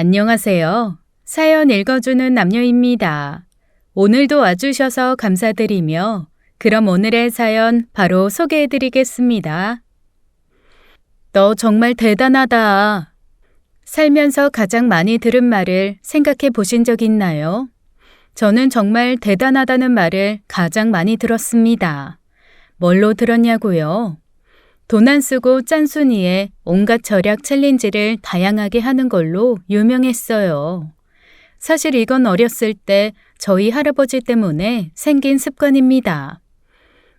안녕하세요. 사연 읽어주는 남녀입니다. 오늘도 와주셔서 감사드리며 그럼 오늘의 사연 바로 소개해드리겠습니다. 너 정말 대단하다. 살면서 가장 많이 들은 말을 생각해 보신 적 있나요? 저는 정말 대단하다는 말을 가장 많이 들었습니다. 뭘로 들었냐고요? 돈 안 쓰고 짠순이에 온갖 절약 챌린지를 다양하게 하는 걸로 유명했어요. 사실 이건 어렸을 때 저희 할아버지 때문에 생긴 습관입니다.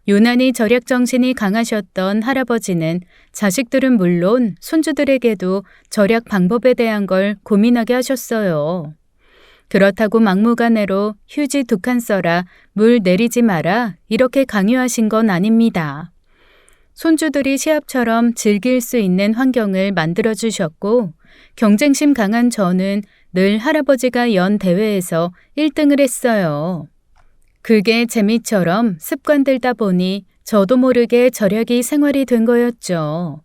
유난히 절약 정신이 강하셨던 할아버지는 자식들은 물론 손주들에게도 절약 방법에 대한 걸 고민하게 하셨어요. 그렇다고 막무가내로 휴지 2칸 써라, 물 내리지 마라 이렇게 강요하신 건 아닙니다. 손주들이 시합처럼 즐길 수 있는 환경을 만들어주셨고 경쟁심 강한 저는 늘 할아버지가 연 대회에서 1등을 했어요. 그게 재미처럼 습관들다 보니 저도 모르게 절약이 생활이 된 거였죠.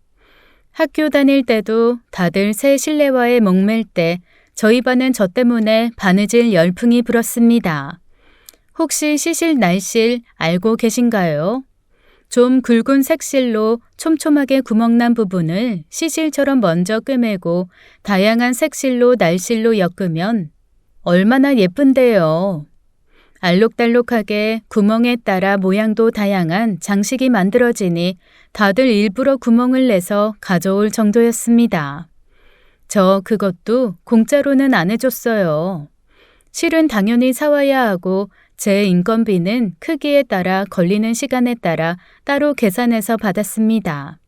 학교 다닐 때도 다들 새 실내화에 목맬 때 저희 반은 저 때문에 바느질 열풍이 불었습니다. 혹시 시실 날실 알고 계신가요? 좀 굵은 색실로 촘촘하게 구멍난 부분을 시실처럼 먼저 꿰매고 다양한 색실로 날실로 엮으면 얼마나 예쁜데요. 알록달록하게 구멍에 따라 모양도 다양한 장식이 만들어지니 다들 일부러 구멍을 내서 가져올 정도였습니다. 저 그것도 공짜로는 안 해줬어요. 실은 당연히 사와야 하고 제 인건비는 크기에 따라 걸리는 시간에 따라 따로 계산해서 받았습니다.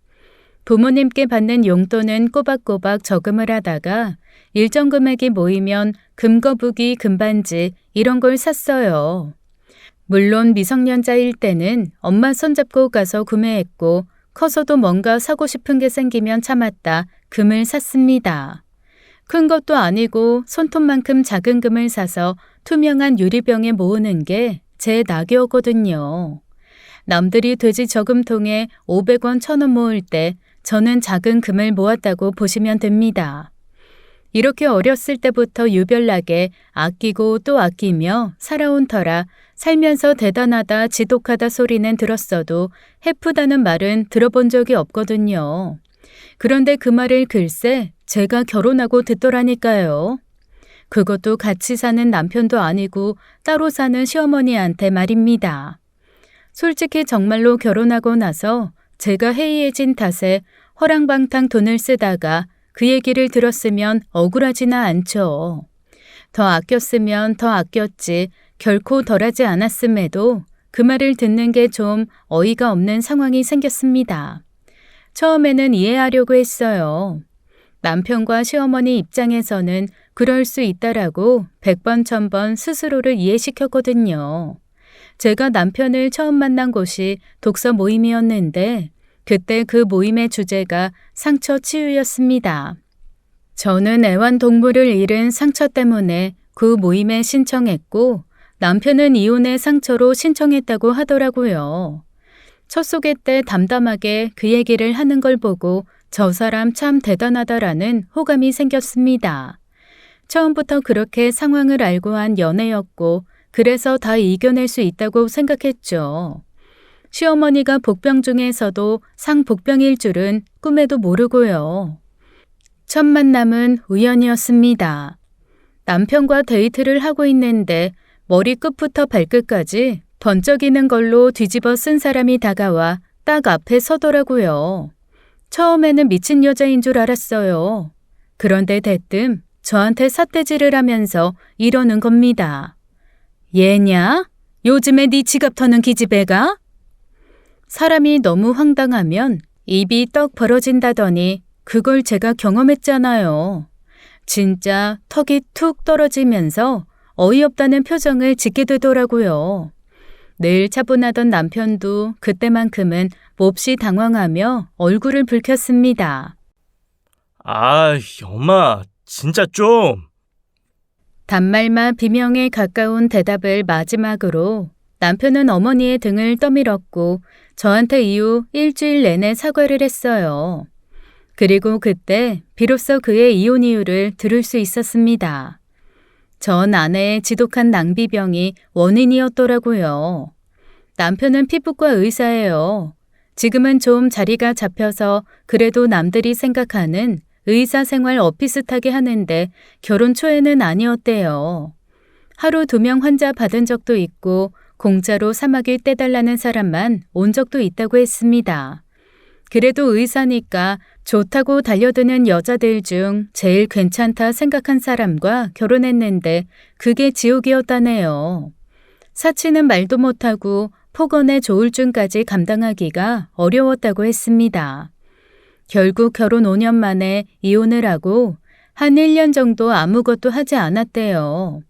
부모님께 받는 용돈은 꼬박꼬박 저금을 하다가 일정 금액이 모이면 금거북이, 금반지 이런 걸 샀어요. 물론 미성년자일 때는 엄마 손잡고 가서 구매했고 커서도 뭔가 사고 싶은 게 생기면 참았다 금을 샀습니다. 큰 것도 아니고 손톱만큼 작은 금을 사서 투명한 유리병에 모으는 게 제 낙이었거든요. 남들이 돼지 저금통에 500원, 1000원 모을 때 저는 작은 금을 모았다고 보시면 됩니다. 이렇게 어렸을 때부터 유별나게 아끼고 또 아끼며 살아온 터라 살면서 대단하다, 지독하다 소리는 들었어도 해프다는 말은 들어본 적이 없거든요. 그런데 그 말을 글쎄 제가 결혼하고 듣더라니까요. 그것도 같이 사는 남편도 아니고 따로 사는 시어머니한테 말입니다. 솔직히 정말로 결혼하고 나서 제가 해이해진 탓에 허랑방탕 돈을 쓰다가 그 얘기를 들었으면 억울하지나 않죠. 더 아꼈으면 더 아꼈지 결코 덜하지 않았음에도 그 말을 듣는 게 좀 어이가 없는 상황이 생겼습니다. 처음에는 이해하려고 했어요. 남편과 시어머니 입장에서는 그럴 수 있다라고 100번 1000번 스스로를 이해시켰거든요. 제가 남편을 처음 만난 곳이 독서 모임이었는데 그때 그 모임의 주제가 상처 치유였습니다. 저는 애완동물을 잃은 상처 때문에 그 모임에 신청했고 남편은 이혼의 상처로 신청했다고 하더라고요. 첫 소개 때 담담하게 그 얘기를 하는 걸 보고 저 사람 참 대단하다라는 호감이 생겼습니다. 처음부터 그렇게 상황을 알고 한 연애였고 그래서 다 이겨낼 수 있다고 생각했죠. 시어머니가 복병 중에서도 상복병일 줄은 꿈에도 모르고요. 첫 만남은 우연이었습니다. 남편과 데이트를 하고 있는데 머리끝부터 발끝까지 번쩍이는 걸로 뒤집어 쓴 사람이 다가와 딱 앞에 서더라고요. 처음에는 미친 여자인 줄 알았어요. 그런데 대뜸 저한테 삿대질을 하면서 이러는 겁니다. 얘냐? 요즘에 네 지갑 터는 기집애가? 사람이 너무 황당하면 입이 떡 벌어진다더니 그걸 제가 경험했잖아요. 진짜 턱이 툭 떨어지면서 어이없다는 표정을 짓게 되더라고요. 늘 차분하던 남편도 그때만큼은 몹시 당황하며 얼굴을 붉혔습니다. 아, 엄마, 진짜 좀. 단말만 비명에 가까운 대답을 마지막으로 남편은 어머니의 등을 떠밀었고 저한테 이후 일주일 내내 사과를 했어요. 그리고 그때 비로소 그의 이혼 이유를 들을 수 있었습니다. 전 아내의 지독한 낭비병이 원인이었더라고요. 남편은 피부과 의사예요. 지금은 좀 자리가 잡혀서 그래도 남들이 생각하는 의사 생활 어비슷하게 하는데 결혼 초에는 아니었대요. 하루 2명 환자 받은 적도 있고 공짜로 사마귀 떼달라는 사람만 온 적도 있다고 했습니다. 그래도 의사니까 좋다고 달려드는 여자들 중 제일 괜찮다 생각한 사람과 결혼했는데 그게 지옥이었다네요. 사치는 말도 못하고 폭언의 조울증까지 감당하기가 어려웠다고 했습니다. 결국 결혼 5년 만에 이혼을 하고 한 1년 정도 아무것도 하지 않았대요.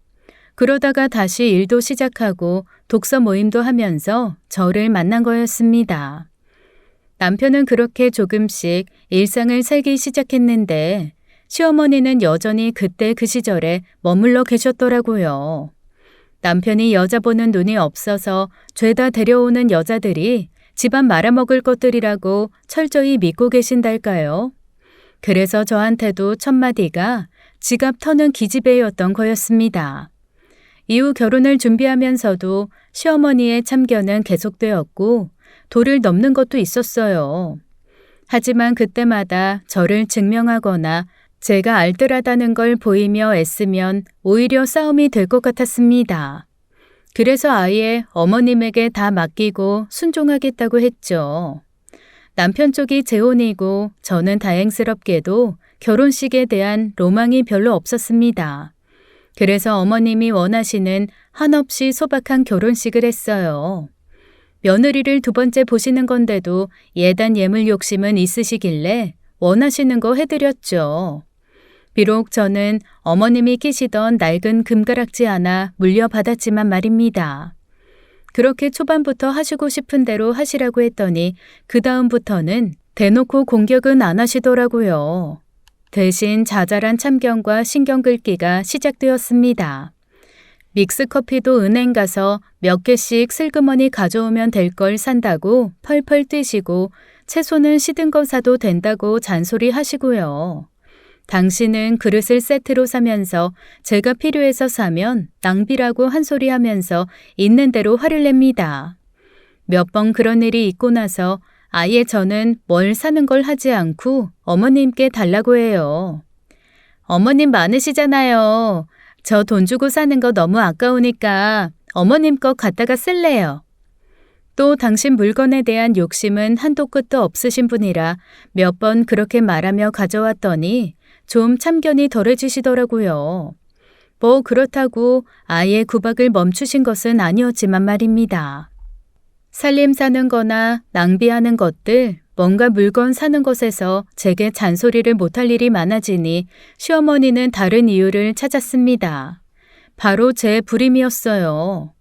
그러다가 다시 일도 시작하고 독서 모임도 하면서 저를 만난 거였습니다. 남편은 그렇게 조금씩 일상을 살기 시작했는데 시어머니는 여전히 그때 그 시절에 머물러 계셨더라고요. 남편이 여자 보는 눈이 없어서 죄다 데려오는 여자들이 집안 말아먹을 것들이라고 철저히 믿고 계신달까요? 그래서 저한테도 첫마디가 지갑 터는 기집애였던 거였습니다. 이후 결혼을 준비하면서도 시어머니의 참견은 계속되었고 도를 넘는 것도 있었어요. 하지만 그때마다 저를 증명하거나 제가 알뜰하다는 걸 보이며 애쓰면 오히려 싸움이 될 것 같았습니다. 그래서 아예 어머님에게 다 맡기고 순종하겠다고 했죠. 남편 쪽이 재혼이고 저는 다행스럽게도 결혼식에 대한 로망이 별로 없었습니다. 그래서 어머님이 원하시는 한없이 소박한 결혼식을 했어요. 며느리를 2번째 보시는 건데도 예단 예물 욕심은 있으시길래 원하시는 거 해드렸죠. 비록 저는 어머님이 끼시던 낡은 금가락지 하나 물려받았지만 말입니다. 그렇게 초반부터 하시고 싶은 대로 하시라고 했더니 그 다음부터는 대놓고 공격은 안 하시더라고요. 대신 자잘한 참견과 신경 긁기가 시작되었습니다. 믹스커피도 은행 가서 몇 개씩 슬그머니 가져오면 될 걸 산다고 펄펄 뛰시고 채소는 시든 거 사도 된다고 잔소리 하시고요. 당신은 그릇을 세트로 사면서 제가 필요해서 사면 낭비라고 한 소리 하면서 있는 대로 화를 냅니다. 몇 번 그런 일이 있고 나서 아예 저는 뭘 사는 걸 하지 않고 어머님께 달라고 해요. 어머님 많으시잖아요. 저 돈 주고 사는 거 너무 아까우니까 어머님 거 갖다가 쓸래요. 또 당신 물건에 대한 욕심은 한도 끝도 없으신 분이라 몇 번 그렇게 말하며 가져왔더니 좀 참견이 덜해지시더라고요. 뭐 그렇다고 아예 구박을 멈추신 것은 아니었지만 말입니다. 살림 사는 거나 낭비하는 것들, 뭔가 물건 사는 것에서 제게 잔소리를 못할 일이 많아지니 시어머니는 다른 이유를 찾았습니다. 바로 제 불임이었어요.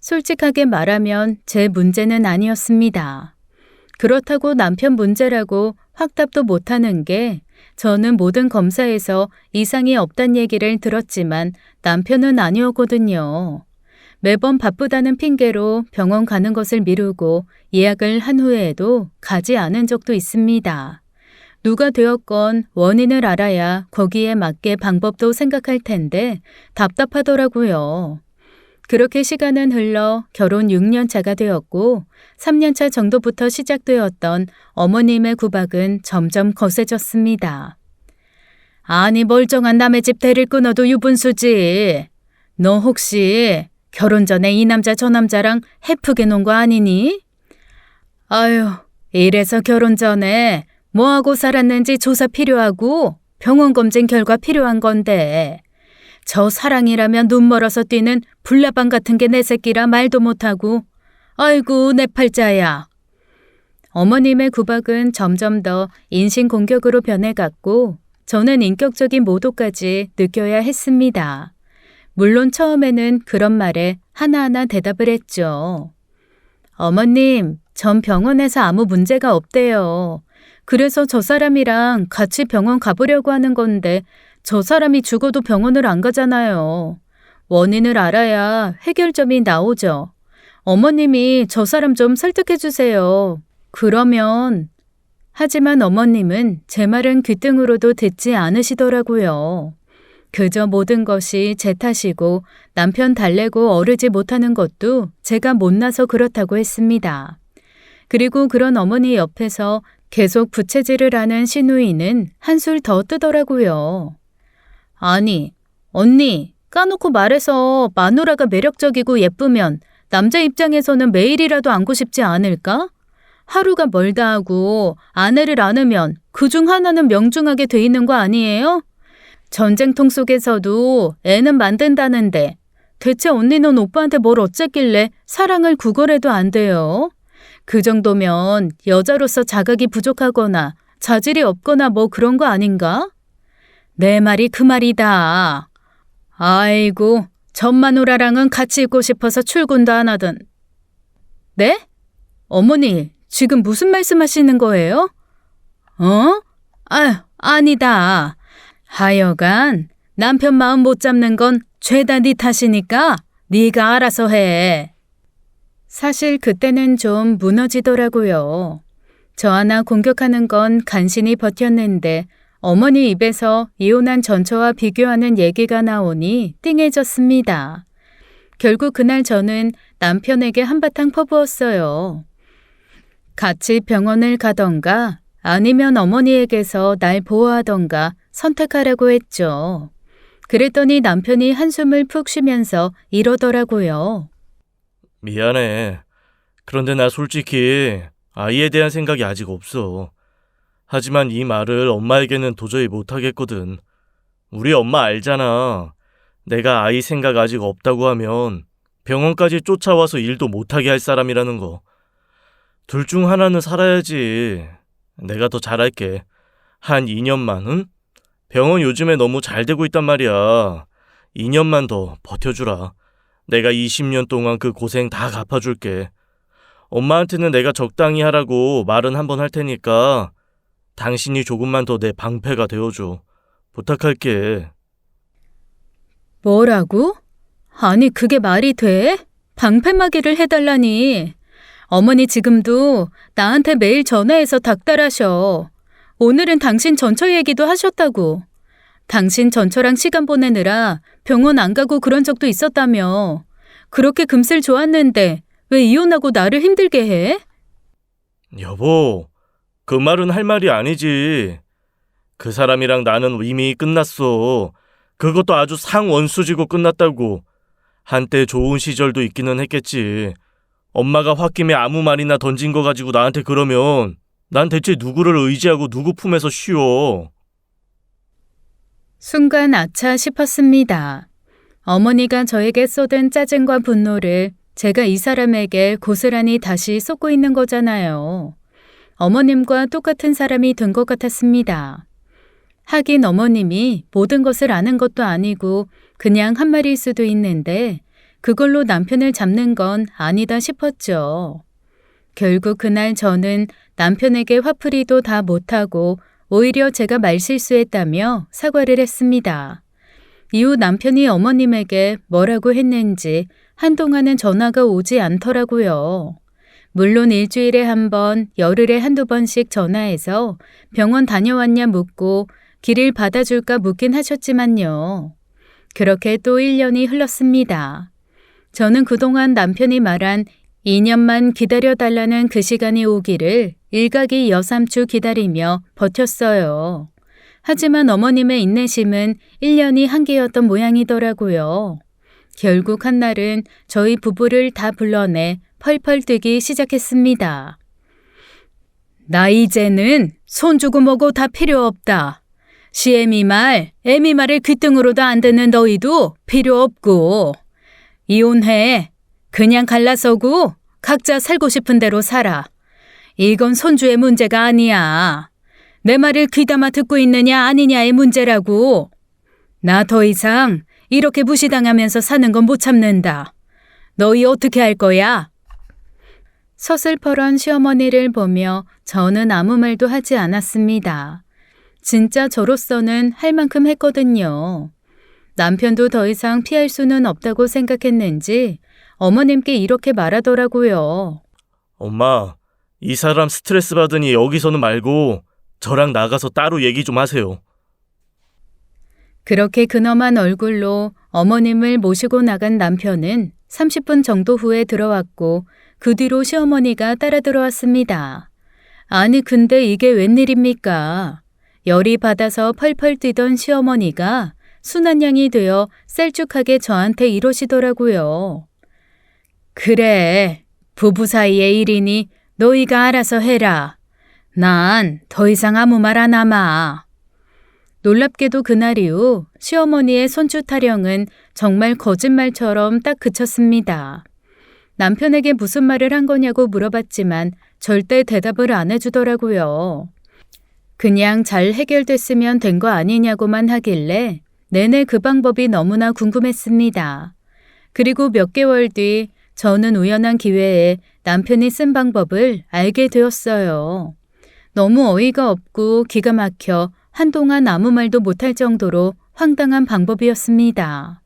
솔직하게 말하면 제 문제는 아니었습니다. 그렇다고 남편 문제라고 확답도 못하는 게 저는 모든 검사에서 이상이 없단 얘기를 들었지만 남편은 아니었거든요. 매번 바쁘다는 핑계로 병원 가는 것을 미루고 예약을 한 후에도 가지 않은 적도 있습니다. 누가 되었건 원인을 알아야 거기에 맞게 방법도 생각할 텐데 답답하더라고요. 그렇게 시간은 흘러 결혼 6년 차가 되었고 3년 차 정도부터 시작되었던 어머님의 구박은 점점 거세졌습니다. 아니 멀쩡한 남의 집 대를 끊어도 유분수지. 너 혹시 결혼 전에 이 남자 저 남자랑 해프게 논 거 아니니? 아유, 이래서 결혼 전에 뭐하고 살았는지 조사 필요하고 병원 검진 결과 필요한 건데 저 사랑이라면 눈 멀어서 뛰는 불나방 같은 게 내 새끼라 말도 못하고 아이고 내 팔자야. 어머님의 구박은 점점 더 인신공격으로 변해갔고 저는 인격적인 모독까지 느껴야 했습니다. 물론 처음에는 그런 말에 하나하나 대답을 했죠. 어머님, 전 병원에서 아무 문제가 없대요. 그래서 저 사람이랑 같이 병원 가보려고 하는 건데 저 사람이 죽어도 병원을 안 가잖아요. 원인을 알아야 해결점이 나오죠. 어머님이 저 사람 좀 설득해 주세요. 그러면 하지만 어머님은 제 말은 귀등으로도 듣지 않으시더라고요. 그저 모든 것이 제 탓이고 남편 달래고 어르지 못하는 것도 제가 못나서 그렇다고 했습니다. 그리고 그런 어머니 옆에서 계속 부채질을 하는 시누이는 한술 더 뜨더라고요. 아니, 언니, 까놓고 말해서 마누라가 매력적이고 예쁘면 남자 입장에서는 매일이라도 안고 싶지 않을까? 하루가 멀다 하고 아내를 안으면 그중 하나는 명중하게 돼 있는 거 아니에요? 전쟁통 속에서도 애는 만든다는데 대체 언니는 오빠한테 뭘 어쨌길래 사랑을 구걸해도 안 돼요? 그 정도면 여자로서 자각이 부족하거나 자질이 없거나 뭐 그런 거 아닌가? 내 말이 그 말이다. 아이고, 전 마누라랑은 같이 있고 싶어서 출근도 안 하던. 네? 어머니, 지금 무슨 말씀하시는 거예요? 아니다. 하여간 남편 마음 못 잡는 건 죄다 네 탓이니까 네가 알아서 해. 사실 그때는 좀 무너지더라고요. 저 하나 공격하는 건 간신히 버텼는데 어머니 입에서 이혼한 전처와 비교하는 얘기가 나오니 띵해졌습니다. 결국 그날 저는 남편에게 한바탕 퍼부었어요. 같이 병원을 가던가 아니면 어머니에게서 날 보호하던가 선택하라고 했죠. 그랬더니 남편이 한숨을 푹 쉬면서 이러더라고요. 미안해. 그런데 나 솔직히 아이에 대한 생각이 아직 없어. 하지만 이 말을 엄마에게는 도저히 못하겠거든. 우리 엄마 알잖아. 내가 아이 생각 아직 없다고 하면 병원까지 쫓아와서 일도 못하게 할 사람이라는 거. 둘 중 하나는 살아야지. 내가 더 잘할게. 한 2년만, 응? 병원 요즘에 너무 잘 되고 있단 말이야. 2년만 더 버텨주라. 내가 20년 동안 그 고생 다 갚아줄게. 엄마한테는 내가 적당히 하라고 말은 한번 할 테니까 당신이 조금만 더 내 방패가 되어줘. 부탁할게. 뭐라고? 아니, 그게 말이 돼? 방패막이를 해달라니. 어머니 지금도 나한테 매일 전화해서 닥달하셔. 오늘은 당신 전처 얘기도 하셨다고. 당신 전처랑 시간 보내느라 병원 안 가고 그런 적도 있었다며. 그렇게 금슬 좋았는데 왜 이혼하고 나를 힘들게 해? 여보, 그 말은 할 말이 아니지. 그 사람이랑 나는 이미 끝났어. 그것도 아주 상원수지고 끝났다고. 한때 좋은 시절도 있기는 했겠지. 엄마가 홧김에 아무 말이나 던진 거 가지고 나한테 그러면 난 대체 누구를 의지하고 누구 품에서 쉬어. 순간 아차 싶었습니다. 어머니가 저에게 쏟은 짜증과 분노를 제가 이 사람에게 고스란히 다시 쏟고 있는 거잖아요. 어머님과 똑같은 사람이 된 것 같았습니다. 하긴 어머님이 모든 것을 아는 것도 아니고 그냥 한 말일 수도 있는데 그걸로 남편을 잡는 건 아니다 싶었죠. 결국 그날 저는 남편에게 화풀이도 다 못하고 오히려 제가 말실수했다며 사과를 했습니다. 이후 남편이 어머님에게 뭐라고 했는지 한동안은 전화가 오지 않더라고요. 물론 일주일에 한 번, 열흘에 한두 번씩 전화해서 병원 다녀왔냐 묻고 길을 받아줄까 묻긴 하셨지만요. 그렇게 또 1년이 흘렀습니다. 저는 그동안 남편이 말한 2년만 기다려달라는 그 시간이 오기를 일각이 여삼추 기다리며 버텼어요. 하지만 어머님의 인내심은 1년이 한계였던 모양이더라고요. 결국 한날은 저희 부부를 다 불러내 펄펄 뜨기 시작했습니다. 나 이제는 손 주고 뭐고 다 필요 없다. 시애미 말, 애미 말을 귀등으로도 안 듣는 너희도 필요 없고 이혼해. 그냥 갈라서고 각자 살고 싶은 대로 살아. 이건 손주의 문제가 아니야. 내 말을 귀담아 듣고 있느냐 아니냐의 문제라고. 나 더 이상 이렇게 무시당하면서 사는 건 못 참는다. 너희 어떻게 할 거야? 서슬퍼런 시어머니를 보며 저는 아무 말도 하지 않았습니다. 진짜 저로서는 할 만큼 했거든요. 남편도 더 이상 피할 수는 없다고 생각했는지 어머님께 이렇게 말하더라고요. 엄마, 이 사람 스트레스 받으니 여기서는 말고 저랑 나가서 따로 얘기 좀 하세요. 그렇게 근엄한 얼굴로 어머님을 모시고 나간 남편은 30분 정도 후에 들어왔고 그 뒤로 시어머니가 따라 들어왔습니다. 아니 근데 이게 웬일입니까? 열이 받아서 펄펄 뛰던 시어머니가 순한 양이 되어 셀쭉하게 저한테 이러시더라고요. 그래, 부부 사이의 일이니 너희가 알아서 해라. 난 더 이상 아무 말 안 하마. 놀랍게도 그날 이후 시어머니의 손주 타령은 정말 거짓말처럼 딱 그쳤습니다. 남편에게 무슨 말을 한 거냐고 물어봤지만 절대 대답을 안 해주더라고요. 그냥 잘 해결됐으면 된 거 아니냐고만 하길래 내내 그 방법이 너무나 궁금했습니다. 그리고 몇 개월 뒤 저는 우연한 기회에 남편이 쓴 방법을 알게 되었어요. 너무 어이가 없고 기가 막혀 한동안 아무 말도 못할 정도로 황당한 방법이었습니다.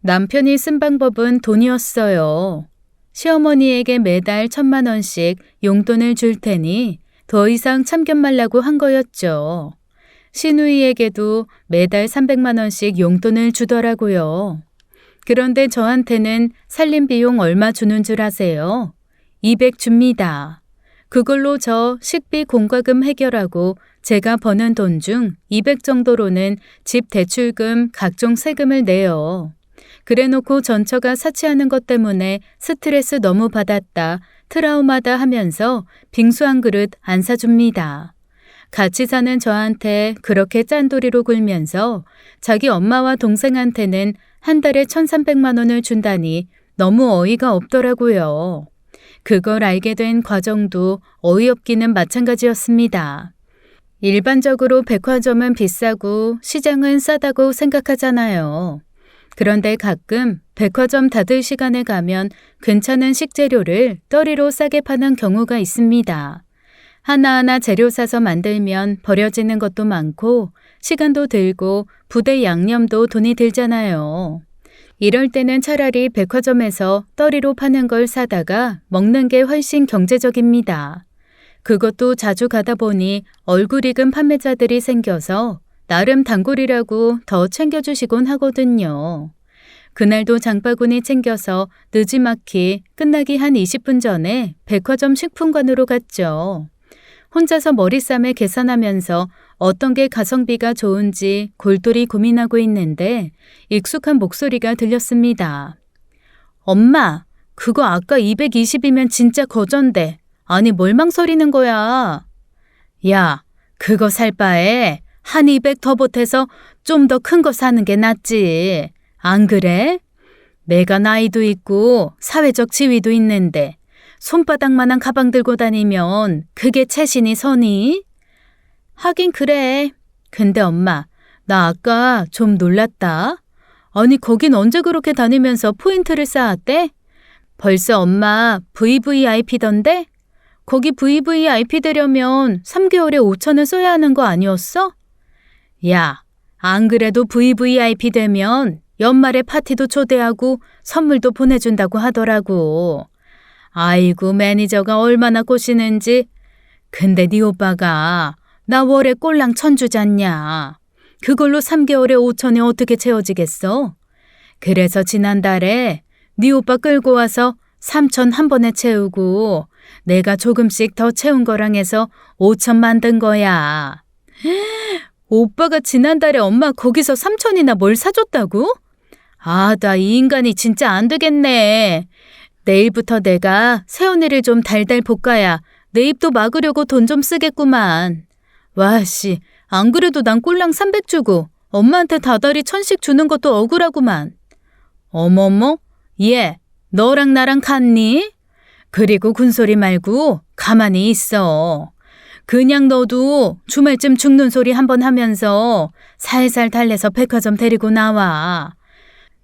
남편이 쓴 방법은 돈이었어요. 시어머니에게 매달 1,000만 원씩 용돈을 줄 테니 더 이상 참견 말라고 한 거였죠. 시누이에게도 매달 300만 원씩 용돈을 주더라고요. 그런데 저한테는 살림 비용 얼마 주는 줄 아세요? 200 줍니다. 그걸로 저 식비 공과금 해결하고 제가 버는 돈 중 200 정도로는 집 대출금, 각종 세금을 내요. 그래놓고 전처가 사치하는 것 때문에 스트레스 너무 받았다, 트라우마다 하면서 빙수 한 그릇 안 사줍니다. 같이 사는 저한테 그렇게 짠돌이로 굴면서 자기 엄마와 동생한테는 한 달에 1,300만 원을 준다니 너무 어이가 없더라고요. 그걸 알게 된 과정도 어이없기는 마찬가지였습니다. 일반적으로 백화점은 비싸고 시장은 싸다고 생각하잖아요. 그런데 가끔 백화점 닫을 시간에 가면 괜찮은 식재료를 떨이로 싸게 파는 경우가 있습니다. 하나하나 재료 사서 만들면 버려지는 것도 많고 시간도 들고 부대 양념도 돈이 들잖아요. 이럴 때는 차라리 백화점에서 떨이로 파는 걸 사다가 먹는 게 훨씬 경제적입니다. 그것도 자주 가다 보니 얼굴 익은 판매자들이 생겨서 나름 단골이라고 더 챙겨주시곤 하거든요. 그날도 장바구니 챙겨서 느지막이 끝나기 한 20분 전에 백화점 식품관으로 갔죠. 혼자서 머리싸매 계산하면서 어떤 게 가성비가 좋은지 골똘히 고민하고 있는데 익숙한 목소리가 들렸습니다. 엄마, 그거 아까 220이면 진짜 거전데. 아니 뭘 망설이는 거야. 야, 그거 살 바에 한 200 더 보태서 좀 더 큰 거 사는 게 낫지. 안 그래? 내가 나이도 있고 사회적 지위도 있는데 손바닥만한 가방 들고 다니면 그게 채신이 서니? 하긴 그래. 근데 엄마, 나 아까 좀 놀랐다. 아니 거긴 언제 그렇게 다니면서 포인트를 쌓았대? 벌써 엄마 VVIP던데? 거기 VVIP 되려면 3개월에 5,000원 써야 하는 거 아니었어? 야, 안 그래도 VVIP 되면 연말에 파티도 초대하고 선물도 보내준다고 하더라고. 아이고 매니저가 얼마나 꼬시는지. 근데 네 오빠가 나 월에 꼴랑 1,000 주잖냐. 그걸로 3개월에 5,000이 어떻게 채워지겠어? 그래서 지난달에 네 오빠 끌고 와서 3,000 한 번에 채우고 내가 조금씩 더 채운 거랑 해서 5,000 만든 거야. 오빠가 지난달에 엄마 거기서 3,000이나 뭘 사줬다고? 아, 나 이 인간이 진짜 안 되겠네. 내일부터 내가 새언니를 좀 달달 볶아야 내 입도 막으려고 돈 좀 쓰겠구만. 와 씨, 안 그래도 난 꼴랑 300 주고 엄마한테 다달이 1,000씩 주는 것도 억울하구만. 어머머, 얘 너랑 나랑 같니? 그리고 군소리 말고 가만히 있어. 그냥 너도 주말쯤 죽는 소리 한번 하면서 살살 달래서 백화점 데리고 나와.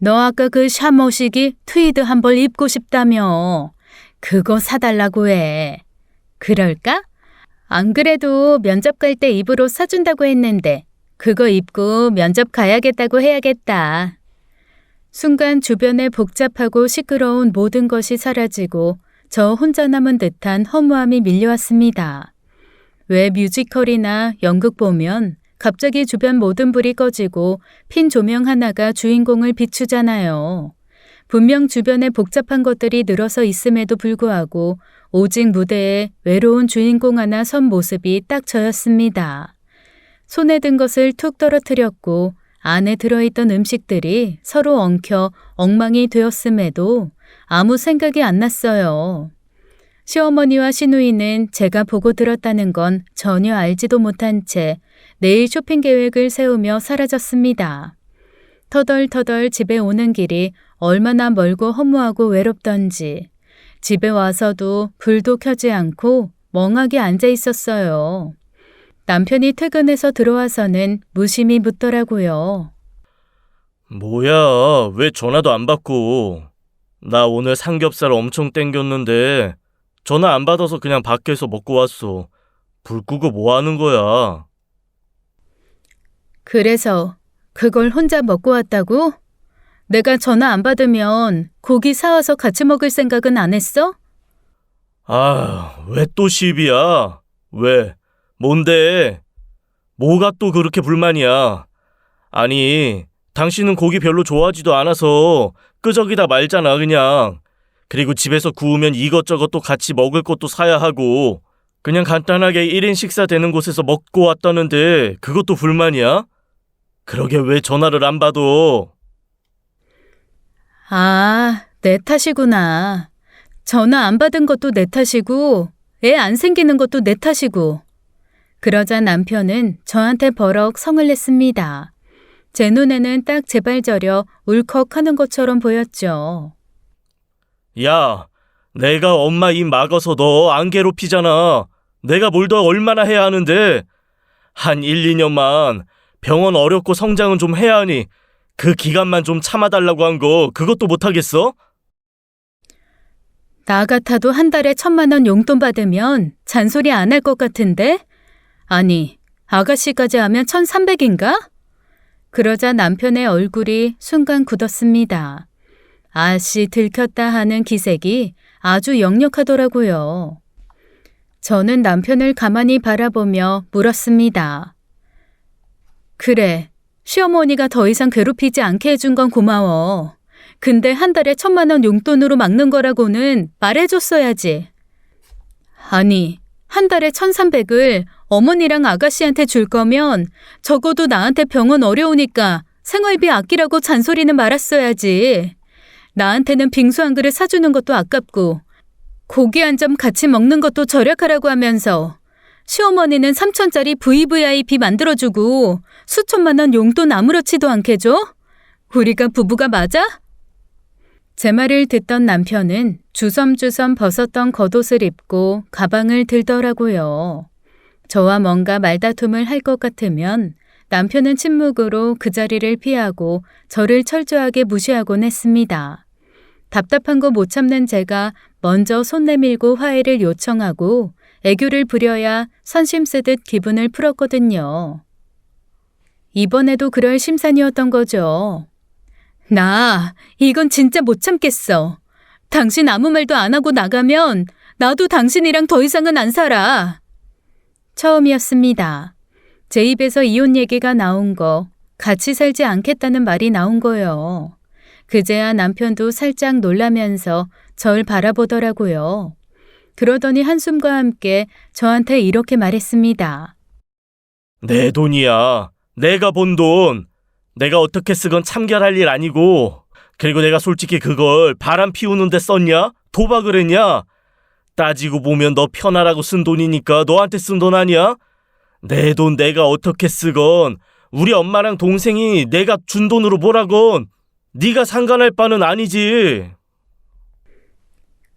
너 아까 그 샤머시기 트위드 한 벌 입고 싶다며. 그거 사달라고 해. 그럴까? 안 그래도 면접 갈 때 입으로 사준다고 했는데 그거 입고 면접 가야겠다고 해야겠다. 순간 주변에 복잡하고 시끄러운 모든 것이 사라지고 저 혼자 남은 듯한 허무함이 밀려왔습니다. 왜 뮤지컬이나 연극 보면 갑자기 주변 모든 불이 꺼지고 핀 조명 하나가 주인공을 비추잖아요. 분명 주변에 복잡한 것들이 늘어서 있음에도 불구하고 오직 무대에 외로운 주인공 하나 선 모습이 딱 저였습니다. 손에 든 것을 툭 떨어뜨렸고 안에 들어있던 음식들이 서로 엉켜 엉망이 되었음에도 아무 생각이 안 났어요. 시어머니와 시누이는 제가 보고 들었다는 건 전혀 알지도 못한 채 내일 쇼핑 계획을 세우며 사라졌습니다. 터덜터덜 집에 오는 길이 얼마나 멀고 허무하고 외롭던지 집에 와서도 불도 켜지 않고 멍하게 앉아 있었어요. 남편이 퇴근해서 들어와서는 무심히 묻더라고요. 뭐야, 왜 전화도 안 받고. 나 오늘 삼겹살 엄청 땡겼는데 전화 안 받아서 그냥 밖에서 먹고 왔어. 불 끄고 뭐 하는 거야? 그래서 그걸 혼자 먹고 왔다고? 내가 전화 안 받으면 고기 사와서 같이 먹을 생각은 안 했어? 아, 왜 또 시비야? 왜? 뭔데? 뭐가 또 그렇게 불만이야? 아니, 당신은 고기 별로 좋아하지도 않아서 끄적이다 말잖아, 그냥. 그리고 집에서 구우면 이것저것 또 같이 먹을 것도 사야 하고, 그냥 간단하게 1인 식사 되는 곳에서 먹고 왔다는데 그것도 불만이야? 그러게 왜 전화를 안 받아? 아, 내 탓이구나. 전화 안 받은 것도 내 탓이고 애 안 생기는 것도 내 탓이고. 그러자 남편은 저한테 버럭 성을 냈습니다. 제 눈에는 딱 제발 저려 울컥하는 것처럼 보였죠. 야, 내가 엄마 입 막아서 너 안 괴롭히잖아. 내가 뭘 더 얼마나 해야 하는데. 한 1, 2년만 병원 어렵고 성장은 좀 해야 하니 그 기간만 좀 참아달라고 한 거 그것도 못하겠어? 나 같아도 한 달에 1,000만 원 용돈 받으면 잔소리 안 할 것 같은데? 아니, 아가씨까지 하면 1,300인가? 그러자 남편의 얼굴이 순간 굳었습니다. 아씨 들켰다 하는 기색이 아주 역력하더라고요. 저는 남편을 가만히 바라보며 물었습니다. 그래, 시어머니가 더 이상 괴롭히지 않게 해준 건 고마워. 근데 한 달에 1,000만 원 용돈으로 막는 거라고는 말해줬어야지. 아니, 한 달에 1,300을 어머니랑 아가씨한테 줄 거면 적어도 나한테 병원 어려우니까 생활비 아끼라고 잔소리는 말았어야지. 나한테는 빙수 한 그릇 사주는 것도 아깝고 고기 한 점 같이 먹는 것도 절약하라고 하면서 시어머니는 3,000짜리 VVIP 만들어주고 수천만 원 용돈 아무렇지도 않게 줘? 우리가 부부가 맞아? 제 말을 듣던 남편은 주섬주섬 벗었던 겉옷을 입고 가방을 들더라고요. 저와 뭔가 말다툼을 할 것 같으면 남편은 침묵으로 그 자리를 피하고 저를 철저하게 무시하곤 했습니다. 답답한 거 못 참는 제가 먼저 손 내밀고 화해를 요청하고 애교를 부려야 선심 쓰듯 기분을 풀었거든요. 이번에도 그럴 심산이었던 거죠. 나 이건 진짜 못 참겠어. 당신 아무 말도 안 하고 나가면 나도 당신이랑 더 이상은 안 살아. 처음이었습니다. 제 입에서 이혼 얘기가 나온 거, 같이 살지 않겠다는 말이 나온 거예요. 그제야 남편도 살짝 놀라면서 절 바라보더라고요. 그러더니 한숨과 함께 저한테 이렇게 말했습니다. 내 돈이야. 내가 번 돈. 내가 어떻게 쓰건 참견할 일 아니고. 그리고 내가 솔직히 그걸 바람 피우는데 썼냐? 도박을 했냐? 따지고 보면 너 편하라고 쓴 돈이니까 너한테 쓴 돈 아니야? 내 돈 내가 어떻게 쓰건 우리 엄마랑 동생이 내가 준 돈으로 뭐라건 네가 상관할 바는 아니지.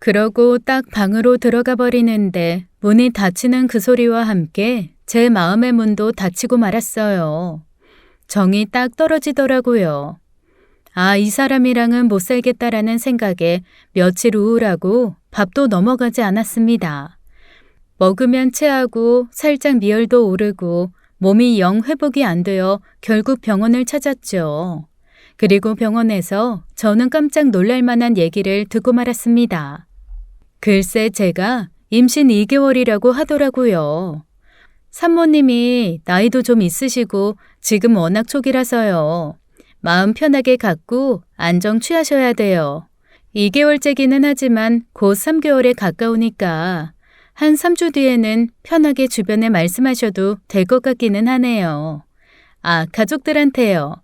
그러고 딱 방으로 들어가 버리는데 문이 닫히는 그 소리와 함께 제 마음의 문도 닫히고 말았어요. 정이 딱 떨어지더라고요. 아, 이 사람이랑은 못 살겠다라는 생각에 며칠 우울하고 밥도 넘어가지 않았습니다. 먹으면 체하고 살짝 미열도 오르고 몸이 영 회복이 안 되어 결국 병원을 찾았죠. 그리고 병원에서 저는 깜짝 놀랄 만한 얘기를 듣고 말았습니다. 글쎄 제가 임신 2개월이라고 하더라고요. 산모님이 나이도 좀 있으시고 지금 워낙 초기라서요. 마음 편하게 갖고 안정 취하셔야 돼요. 2개월째기는 하지만 곧 3개월에 가까우니까 한 3주 뒤에는 편하게 주변에 말씀하셔도 될 것 같기는 하네요. 아, 가족들한테요.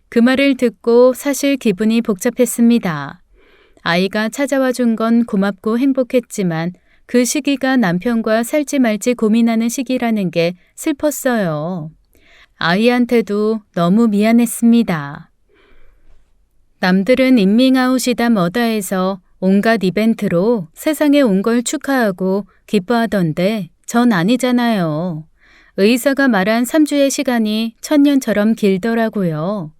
그 말을 듣고 사실 기분이 복잡했습니다. 아이가 찾아와 준 건 고맙고 행복했지만 그 시기가 남편과 살지 말지 고민하는 시기라는 게 슬펐어요. 아이한테도 너무 미안했습니다. 남들은 인밍아웃이다 뭐다 해서 온갖 이벤트로 세상에 온 걸 축하하고 기뻐하던데 전 아니잖아요. 의사가 말한 3주의 시간이 1000년처럼 길더라고요.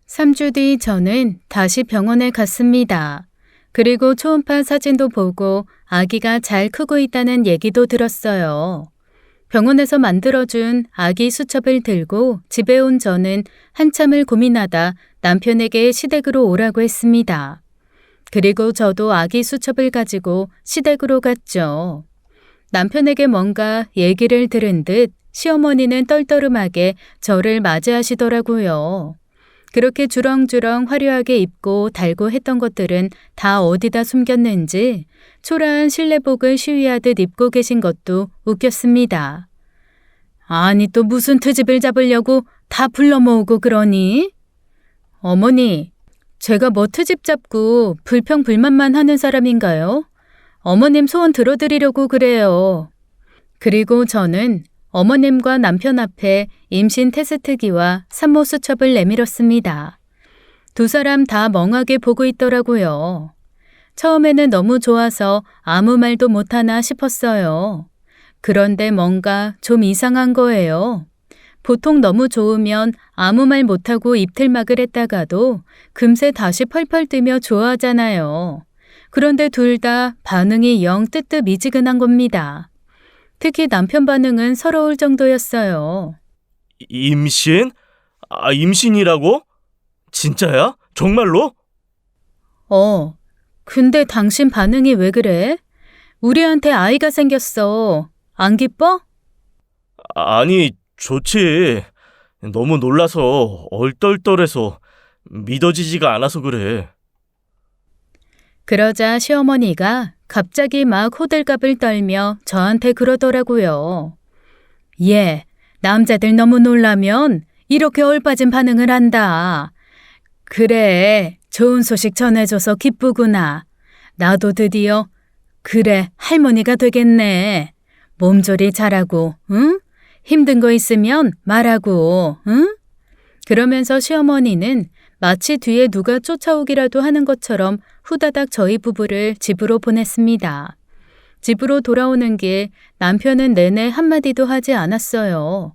3주 뒤 저는 다시 병원에 갔습니다. 그리고 초음파 사진도 보고 아기가 잘 크고 있다는 얘기도 들었어요. 병원에서 만들어준 아기 수첩을 들고 집에 온 저는 한참을 고민하다 남편에게 시댁으로 오라고 했습니다. 그리고 저도 아기 수첩을 가지고 시댁으로 갔죠. 남편에게 뭔가 얘기를 들은 듯 시어머니는 떨떠름하게 저를 맞이하시더라고요. 그렇게 주렁주렁 화려하게 입고 달고 했던 것들은 다 어디다 숨겼는지 초라한 실내복을 시위하듯 입고 계신 것도 웃겼습니다. 아니 또 무슨 트집을 잡으려고 다 불러 모으고 그러니? 어머니, 제가 뭐 트집 잡고 불평불만만 하는 사람인가요? 어머님 소원 들어드리려고 그래요. 그리고 저는 어머님과 남편 앞에 임신 테스트기와 산모 수첩을 내밀었습니다. 두 사람 다 멍하게 보고 있더라고요. 처음에는 너무 좋아서 아무 말도 못하나 싶었어요. 그런데 뭔가 좀 이상한 거예요. 보통 너무 좋으면 아무 말 못하고 입틀막을 했다가도 금세 다시 펄펄 뛰며 좋아하잖아요. 그런데 둘 다 반응이 영 뜨뜻미지근한 겁니다. 특히 남편 반응은 서러울 정도였어요. 임신? 아, 임신이라고? 진짜야? 정말로? 근데 당신 반응이 왜 그래? 우리한테 아이가 생겼어. 안 기뻐? 아니, 좋지. 너무 놀라서 얼떨떨해서 믿어지지가 않아서 그래. 그러자 시어머니가 갑자기 막 호들갑을 떨며 저한테 그러더라고요. 얘, 남자들 너무 놀라면 이렇게 얼빠진 반응을 한다. 그래, 좋은 소식 전해줘서 기쁘구나. 나도 드디어 그래, 할머니가 되겠네. 몸조리 잘하고, 응? 힘든 거 있으면 말하고, 응? 그러면서 시어머니는 마치 뒤에 누가 쫓아오기라도 하는 것처럼 후다닥 저희 부부를 집으로 보냈습니다. 집으로 돌아오는 길 남편은 내내 한마디도 하지 않았어요.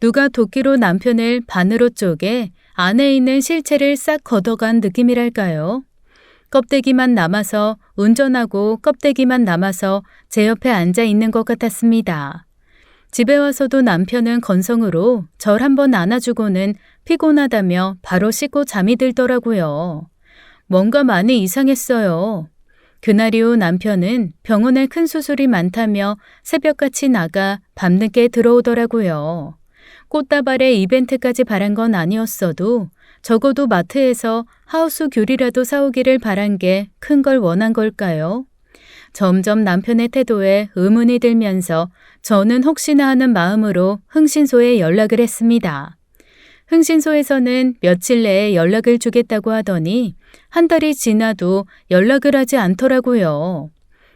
누가 도끼로 남편을 반으로 쪼개 안에 있는 실체를 싹 걷어간 느낌이랄까요? 껍데기만 남아서 운전하고 껍데기만 남아서 제 옆에 앉아 있는 것 같았습니다. 집에 와서도 남편은 건성으로 절 한번 안아주고는 피곤하다며 바로 씻고 잠이 들더라고요. 뭔가 많이 이상했어요. 그날 이후 남편은 병원에 큰 수술이 많다며 새벽같이 나가 밤늦게 들어오더라고요. 꽃다발에 이벤트까지 바란 건 아니었어도 적어도 마트에서 하우스 귤이라도 사오기를 바란 게 큰 걸 원한 걸까요? 점점 남편의 태도에 의문이 들면서 저는 혹시나 하는 마음으로 흥신소에 연락을 했습니다. 흥신소에서는 며칠 내에 연락을 주겠다고 하더니 한 달이 지나도 연락을 하지 않더라고요.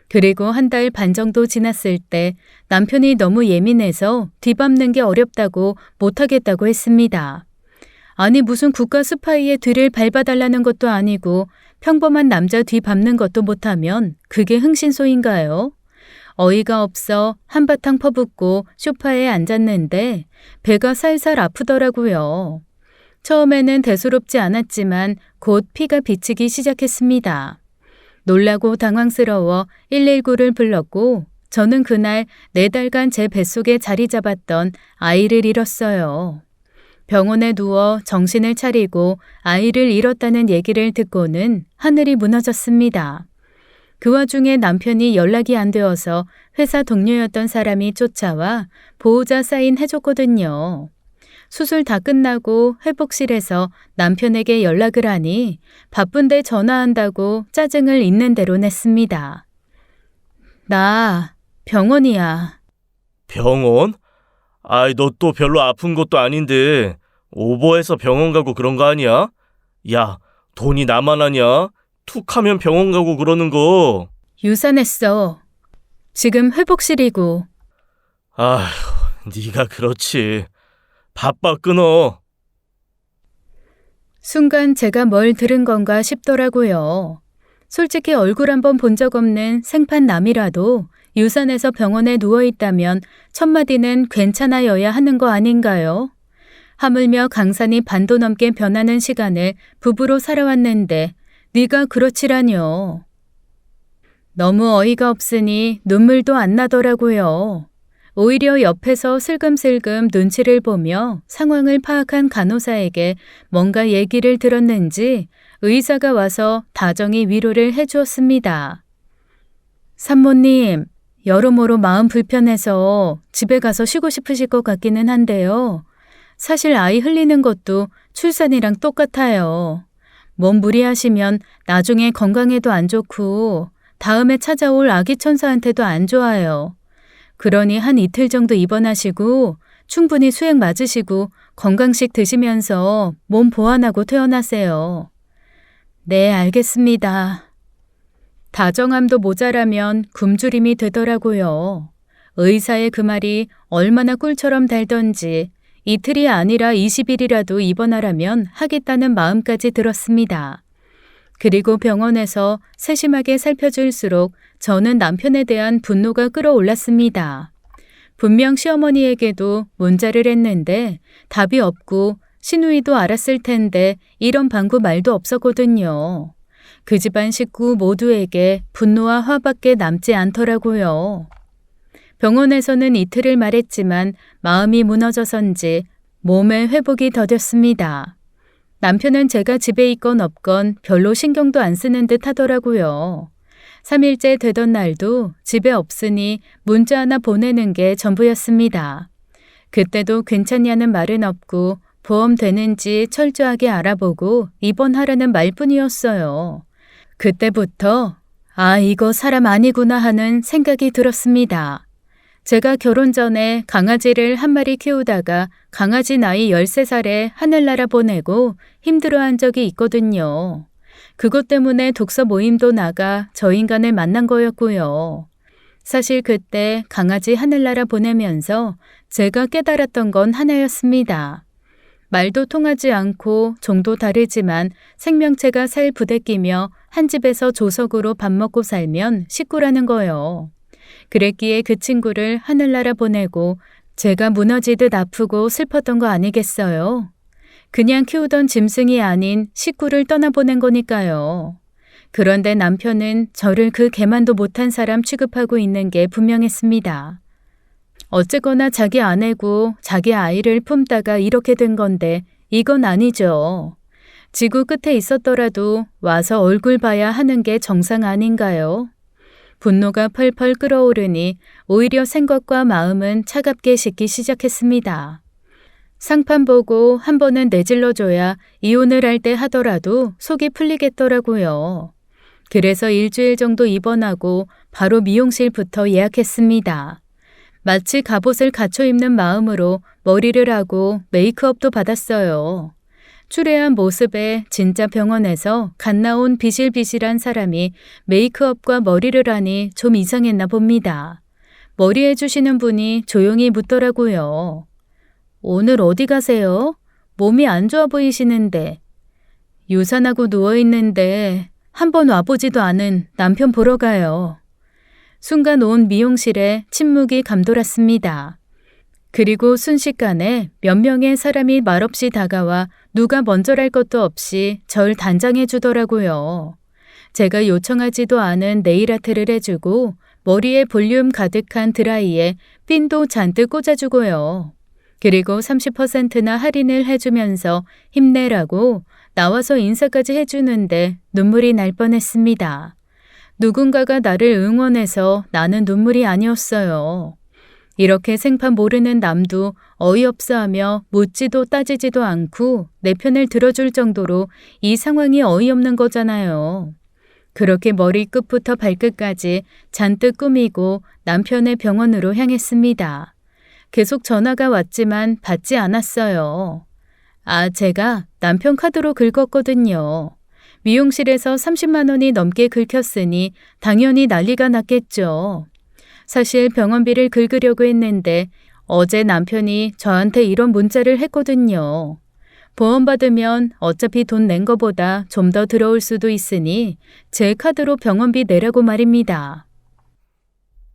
그리고 한 달 반 정도 지났을 때 남편이 너무 예민해서 뒤밟는 게 어렵다고 못하겠다고 했습니다. 아니 무슨 국가 스파이의 뒤를 밟아달라는 것도 아니고 평범한 남자 뒤 밟는 것도 못하면 그게 흥신소인가요? 어이가 없어 한바탕 퍼붓고 소파에 앉았는데 배가 살살 아프더라고요. 처음에는 대수롭지 않았지만 곧 피가 비치기 시작했습니다. 놀라고 당황스러워 119를 불렀고 저는 그날 4달간 제 뱃속에 자리 잡았던 아이를 잃었어요. 병원에 누워 정신을 차리고 아이를 잃었다는 얘기를 듣고는 하늘이 무너졌습니다. 그 와중에 남편이 연락이 안 되어서 회사 동료였던 사람이 쫓아와 보호자 사인 해줬거든요. 수술 다 끝나고 회복실에서 남편에게 연락을 하니 바쁜데 전화한다고 짜증을 있는 대로 냈습니다. 나 병원이야. 병원? 아이, 너 또 별로 아픈 것도 아닌데 오버해서 병원 가고 그런 거 아니야? 야, 돈이 나만 하냐? 툭 하면 병원 가고 그러는 거. 유산했어. 지금 회복실이고. 아휴, 네가 그렇지. 바빠 끊어. 순간 제가 뭘 들은 건가 싶더라고요. 솔직히 얼굴 한번 본 적 없는 생판남이라도 유산해서 병원에 누워있다면 첫마디는 괜찮아여야 하는 거 아닌가요? 하물며 강산이 반도 넘게 변하는 시간을 부부로 살아왔는데 네가 그렇지라뇨. 너무 어이가 없으니 눈물도 안 나더라고요. 오히려 옆에서 슬금슬금 눈치를 보며 상황을 파악한 간호사에게 뭔가 얘기를 들었는지 의사가 와서 다정히 위로를 해주었습니다. 산모님, 여러모로 마음 불편해서 집에 가서 쉬고 싶으실 것 같기는 한데요. 사실 아이 흘리는 것도 출산이랑 똑같아요. 몸 무리하시면 나중에 건강에도 안 좋고 다음에 찾아올 아기 천사한테도 안 좋아요. 그러니 한 이틀 정도 입원하시고 충분히 수액 맞으시고 건강식 드시면서 몸 보완하고 퇴원하세요. 네, 알겠습니다. 다정함도 모자라면 굶주림이 되더라고요. 의사의 그 말이 얼마나 꿀처럼 달던지 이틀이 아니라 20일이라도 입원하라면 하겠다는 마음까지 들었습니다. 그리고 병원에서 세심하게 살펴줄수록 저는 남편에 대한 분노가 끌어올랐습니다. 분명 시어머니에게도 문자를 했는데 답이 없고 시누이도 알았을 텐데 이런 방구 말도 없었거든요. 그 집안 식구 모두에게 분노와 화밖에 남지 않더라고요. 병원에서는 이틀을 말했지만 마음이 무너져서인지 몸의 회복이 더뎠습니다. 남편은 제가 집에 있건 없건 별로 신경도 안 쓰는 듯 하더라고요. 3일째 되던 날도 집에 없으니 문자 하나 보내는 게 전부였습니다. 그때도 괜찮냐는 말은 없고 보험 되는지 철저하게 알아보고 입원하라는 말뿐이었어요. 그때부터 이거 사람 아니구나 하는 생각이 들었습니다. 제가 결혼 전에 강아지를 한 마리 키우다가 강아지 나이 13살에 하늘나라 보내고 힘들어한 적이 있거든요. 그것 때문에 독서 모임도 나가 저 인간을 만난 거였고요. 사실 그때 강아지 하늘나라 보내면서 제가 깨달았던 건 하나였습니다. 말도 통하지 않고 종도 다르지만 생명체가 살 부대끼며 한 집에서 조석으로 밥 먹고 살면 식구라는 거요. 그랬기에 그 친구를 하늘나라 보내고 제가 무너지듯 아프고 슬펐던 거 아니겠어요? 그냥 키우던 짐승이 아닌 식구를 떠나보낸 거니까요. 그런데 남편은 저를 그 개만도 못한 사람 취급하고 있는 게 분명했습니다. 어쨌거나 자기 아내고 자기 아이를 품다가 이렇게 된 건데 이건 아니죠. 지구 끝에 있었더라도 와서 얼굴 봐야 하는 게 정상 아닌가요? 분노가 펄펄 끓어오르니 오히려 생각과 마음은 차갑게 식기 시작했습니다. 상판 보고 한 번은 내질러줘야 이혼을 할 때 하더라도 속이 풀리겠더라고요. 그래서 일주일 정도 입원하고 바로 미용실부터 예약했습니다. 마치 갑옷을 갖춰 입는 마음으로 머리를 하고 메이크업도 받았어요. 추레한 모습에 진짜 병원에서 갓 나온 비실비실한 사람이 메이크업과 머리를 하니 좀 이상했나 봅니다. 머리 해주시는 분이 조용히 묻더라고요. 오늘 어디 가세요? 몸이 안 좋아 보이시는데. 유산하고 누워있는데 한번 와보지도 않은 남편 보러 가요. 순간 온 미용실에 침묵이 감돌았습니다. 그리고 순식간에 몇 명의 사람이 말없이 다가와 누가 먼저랄 것도 없이 절 단장해 주더라고요. 제가 요청하지도 않은 네일아트를 해주고 머리에 볼륨 가득한 드라이에 핀도 잔뜩 꽂아주고요. 그리고 30%나 할인을 해주면서 힘내라고 나와서 인사까지 해주는데 눈물이 날 뻔했습니다. 누군가가 나를 응원해서 나는 눈물이 아니었어요. 이렇게 생판 모르는 남도 어이없어하며 묻지도 따지지도 않고 내 편을 들어줄 정도로 이 상황이 어이없는 거잖아요. 그렇게 머리 끝부터 발끝까지 잔뜩 꾸미고 남편의 병원으로 향했습니다. 계속 전화가 왔지만 받지 않았어요. 제가 남편 카드로 긁었거든요. 미용실에서 30만 원이 넘게 긁혔으니 당연히 난리가 났겠죠. 사실 병원비를 긁으려고 했는데 어제 남편이 저한테 이런 문자를 했거든요. 보험 받으면 어차피 돈 낸 거보다 좀 더 들어올 수도 있으니 제 카드로 병원비 내라고 말입니다.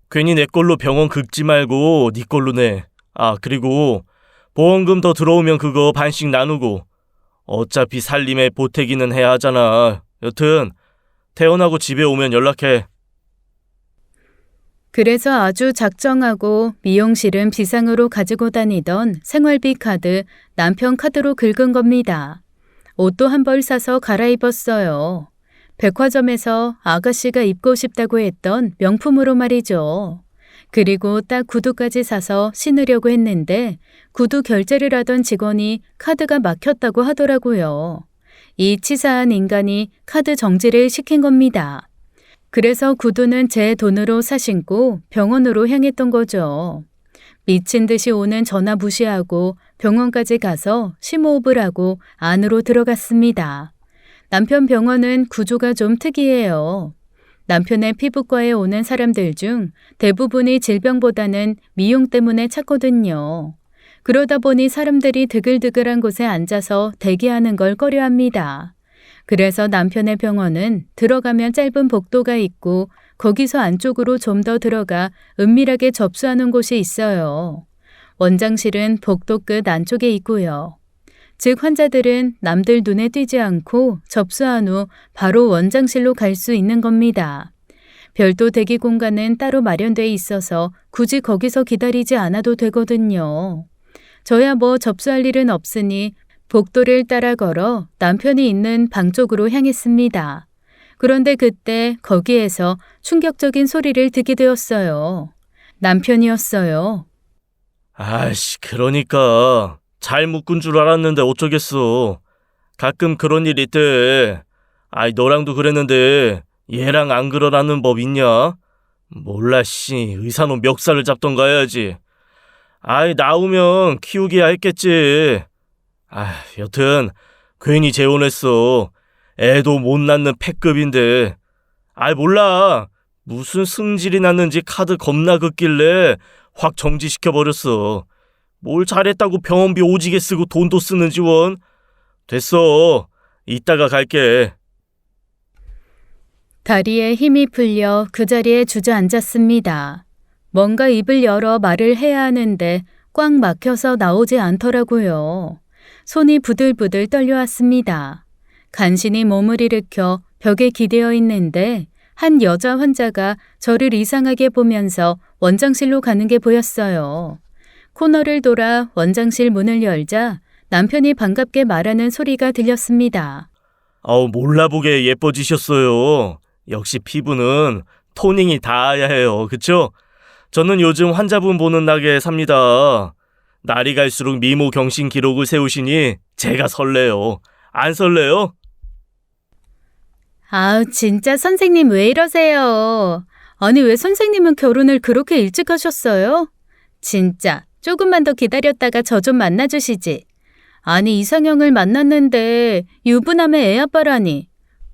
괜히 내 걸로 병원 긁지 말고 네 걸로 내. 그리고 보험금 더 들어오면 그거 반씩 나누고. 어차피 살림에 보태기는 해야 하잖아. 여튼 퇴원하고 집에 오면 연락해. 그래서 아주 작정하고 미용실은 비상으로 가지고 다니던 생활비 카드 남편 카드로 긁은 겁니다. 옷도 한 벌 사서 갈아입었어요. 백화점에서 아가씨가 입고 싶다고 했던 명품으로 말이죠. 그리고 딱 구두까지 사서 신으려고 했는데 구두 결제를 하던 직원이 카드가 막혔다고 하더라고요. 이 치사한 인간이 카드 정지를 시킨 겁니다. 그래서 구두는 제 돈으로 사 신고 병원으로 향했던 거죠. 미친 듯이 오는 전화 무시하고 병원까지 가서 심호흡을 하고 안으로 들어갔습니다. 남편 병원은 구조가 좀 특이해요. 남편의 피부과에 오는 사람들 중 대부분이 질병보다는 미용 때문에 찾거든요. 그러다 보니 사람들이 드글드글한 곳에 앉아서 대기하는 걸 꺼려합니다. 그래서 남편의 병원은 들어가면 짧은 복도가 있고 거기서 안쪽으로 좀 더 들어가 은밀하게 접수하는 곳이 있어요. 원장실은 복도 끝 안쪽에 있고요. 즉 환자들은 남들 눈에 띄지 않고 접수한 후 바로 원장실로 갈 수 있는 겁니다. 별도 대기 공간은 따로 마련돼 있어서 굳이 거기서 기다리지 않아도 되거든요. 저야 뭐 접수할 일은 없으니 복도를 따라 걸어 남편이 있는 방 쪽으로 향했습니다. 그런데 그때 거기에서 충격적인 소리를 듣게 되었어요. 남편이었어요. 그러니까 잘 묶은 줄 알았는데 어쩌겠어. 가끔 그런 일 있대. 너랑도 그랬는데 얘랑 안 그러라는 법 있냐? 몰라 의사놈 멱살을 잡던가 해야지. 나오면 키우기야 했겠지. 여튼 괜히 재혼했어. 애도 못 낳는 패급인데. 몰라. 무슨 승질이 났는지 카드 겁나 긋길래 확 정지시켜버렸어. 뭘 잘했다고 병원비 오지게 쓰고 돈도 쓰는지 원. 됐어. 이따가 갈게. 다리에 힘이 풀려 그 자리에 주저앉았습니다. 뭔가 입을 열어 말을 해야 하는데 꽉 막혀서 나오지 않더라고요. 손이 부들부들 떨려왔습니다. 간신히 몸을 일으켜 벽에 기대어 있는데 한 여자 환자가 저를 이상하게 보면서 원장실로 가는 게 보였어요. 코너를 돌아 원장실 문을 열자 남편이 반갑게 말하는 소리가 들렸습니다. 몰라보게 예뻐지셨어요. 역시 피부는 토닝이 닿아야 해요. 그쵸? 저는 요즘 환자분 보는 낙에 삽니다. 날이 갈수록 미모 경신 기록을 세우시니 제가 설레요. 안 설레요? 진짜 선생님 왜 이러세요? 아니 왜 선생님은 결혼을 그렇게 일찍 하셨어요? 진짜 조금만 더 기다렸다가 저 좀 만나주시지. 아니 이상형을 만났는데 유부남의 애아빠라니.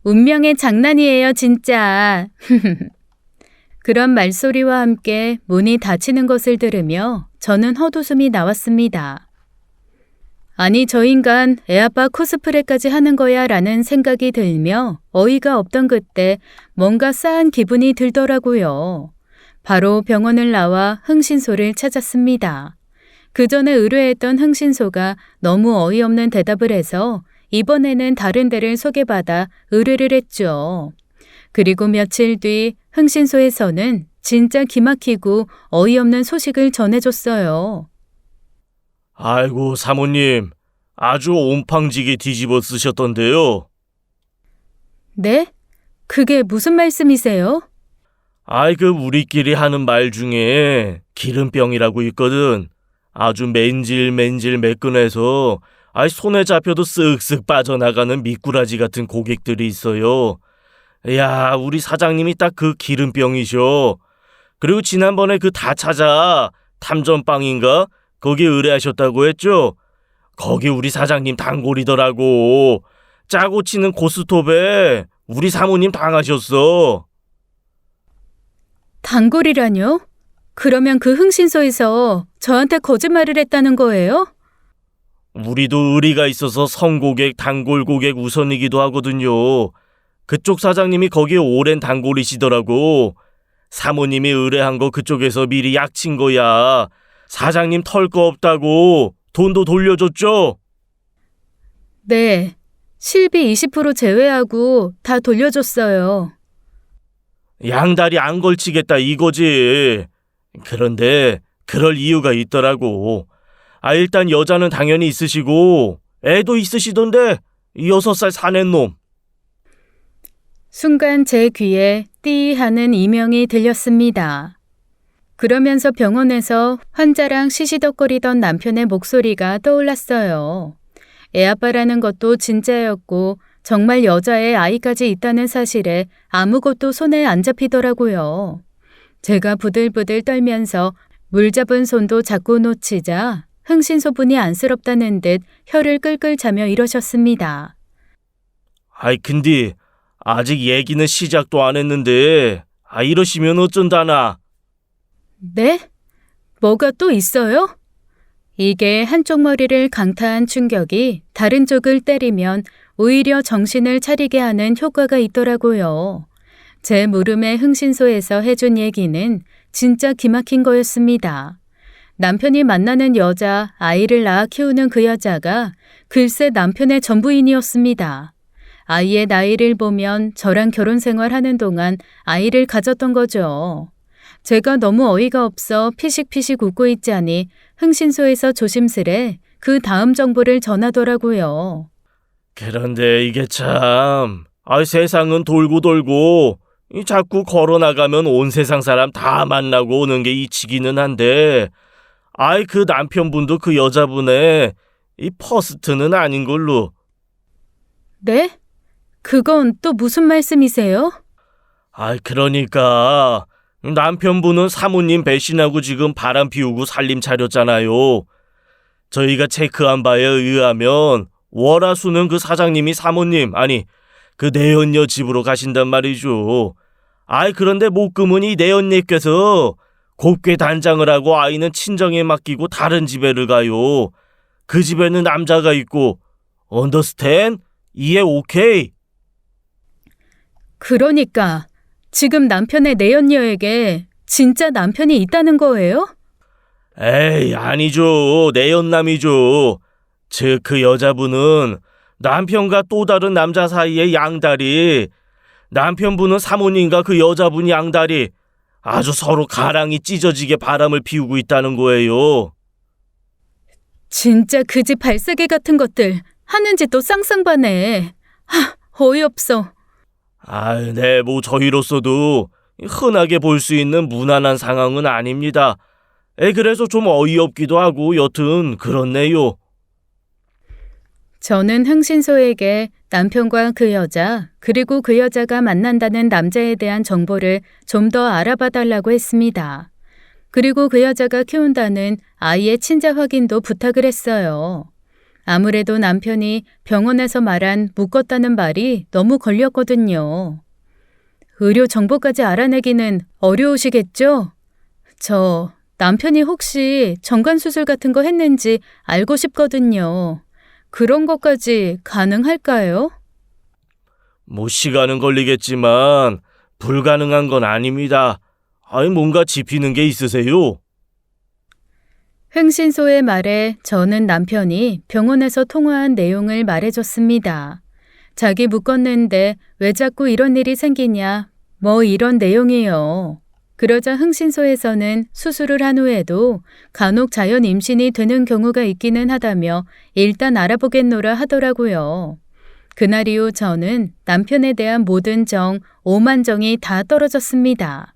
운명의 장난이에요 진짜. 그런 말소리와 함께 문이 닫히는 것을 들으며 저는 헛웃음이 나왔습니다. 아니 저 인간 애아빠 코스프레까지 하는 거야 라는 생각이 들며 어이가 없던 그때 뭔가 싸한 기분이 들더라고요. 바로 병원을 나와 흥신소를 찾았습니다. 그 전에 의뢰했던 흥신소가 너무 어이없는 대답을 해서 이번에는 다른 데를 소개받아 의뢰를 했죠. 그리고 며칠 뒤 흥신소에서는 진짜 기막히고 어이없는 소식을 전해줬어요. 아이고 사모님, 아주 옴팡지게 뒤집어 쓰셨던데요. 네? 그게 무슨 말씀이세요? 아이, 그 우리끼리 하는 말 중에 기름병이라고 있거든. 아주 맨질맨질 매끈해서 아이 손에 잡혀도 쓱쓱 빠져나가는 미꾸라지 같은 고객들이 있어요. 야, 우리 사장님이 딱 그 기름병이셔. 그리고 지난번에 그 다 찾아 탐전빵인가? 거기 의뢰하셨다고 했죠? 거기 우리 사장님 단골이더라고. 짜고 치는 고스톱에 우리 사모님 당하셨어. 단골이라뇨? 그러면 그 흥신소에서 저한테 거짓말을 했다는 거예요? 우리도 의리가 있어서 성고객, 단골 고객 우선이기도 하거든요. 그쪽 사장님이 거기에 오랜 단골이시더라고. 사모님이 의뢰한 거 그쪽에서 미리 약친 거야. 사장님 털 거 없다고 돈도 돌려줬죠? 네. 실비 20% 제외하고 다 돌려줬어요. 양다리 안 걸치겠다 이거지. 그런데 그럴 이유가 있더라고. 일단 여자는 당연히 있으시고 애도 있으시던데 6살 사낸 놈. 순간 제 귀에 띠 하는 이명이 들렸습니다. 그러면서 병원에서 환자랑 시시덕거리던 남편의 목소리가 떠올랐어요. 애아빠라는 것도 진짜였고 정말 여자의 아이까지 있다는 사실에 아무것도 손에 안 잡히더라고요. 제가 부들부들 떨면서 물 잡은 손도 자꾸 놓치자 흥신소분이 안쓰럽다는 듯 혀를 끌끌 차며 이러셨습니다. 근데 아직 얘기는 시작도 안 했는데 이러시면 어쩐다나. 네? 뭐가 또 있어요? 이게 한쪽 머리를 강타한 충격이 다른 쪽을 때리면 오히려 정신을 차리게 하는 효과가 있더라고요. 제 물음에 흥신소에서 해준 얘기는 진짜 기막힌 거였습니다. 남편이 만나는 여자, 아이를 낳아 키우는 그 여자가 글쎄 남편의 전부인이었습니다. 아이의 나이를 보면 저랑 결혼 생활하는 동안 아이를 가졌던 거죠. 제가 너무 어이가 없어 피식피식 웃고 있자니 흥신소에서 조심스레 그 다음 정보를 전하더라고요. 그런데 이게 참 세상은 돌고 돌고 자꾸 걸어나가면 온 세상 사람 다 만나고 오는 게 이치기는 한데 그 남편분도 그 여자분의 이 퍼스트는 아닌 걸로. 네? 그건 또 무슨 말씀이세요? 그러니까 남편분은 사모님 배신하고 지금 바람 피우고 살림 차렸잖아요. 저희가 체크한 바에 의하면 월화수는 그 사장님이 사모님, 그 내연녀 집으로 가신단 말이죠. 그런데 목금은 이 내연녀께서 곱게 단장을 하고 아이는 친정에 맡기고 다른 집에를 가요. 그 집에는 남자가 있고, 언더스탠? 이해 오케이? 그러니까 지금 남편의 내연녀에게 진짜 남편이 있다는 거예요? 에이, 아니죠. 내연남이죠. 즉, 그 여자분은 남편과 또 다른 남자 사이의 양다리, 남편분은 사모님과 그 여자분 양다리, 아주 서로 가랑이 찢어지게 바람을 피우고 있다는 거예요. 진짜 그 집 발사계 같은 것들 하는 짓도 쌍쌍바네. 어이없어. 네, 저희로서도 흔하게 볼 수 있는 무난한 상황은 아닙니다. 그래서 좀 어이없기도 하고 여튼 그렇네요. 저는 흥신소에게 남편과 그 여자, 그리고 그 여자가 만난다는 남자에 대한 정보를 좀 더 알아봐 달라고 했습니다. 그리고 그 여자가 키운다는 아이의 친자 확인도 부탁을 했어요. 아무래도 남편이 병원에서 말한 묶었다는 말이 너무 걸렸거든요. 의료 정보까지 알아내기는 어려우시겠죠? 저 남편이 혹시 정관수술 같은 거 했는지 알고 싶거든요. 그런 것까지 가능할까요? 시간은 걸리겠지만 불가능한 건 아닙니다. 뭔가 짚히는 게 있으세요? 흥신소의 말에 저는 남편이 병원에서 통화한 내용을 말해줬습니다. 자기 묶었는데 왜 자꾸 이런 일이 생기냐, 이런 내용이에요. 그러자 흥신소에서는 수술을 한 후에도 간혹 자연 임신이 되는 경우가 있기는 하다며 일단 알아보겠노라 하더라고요. 그날 이후 저는 남편에 대한 모든 정, 오만정이 다 떨어졌습니다.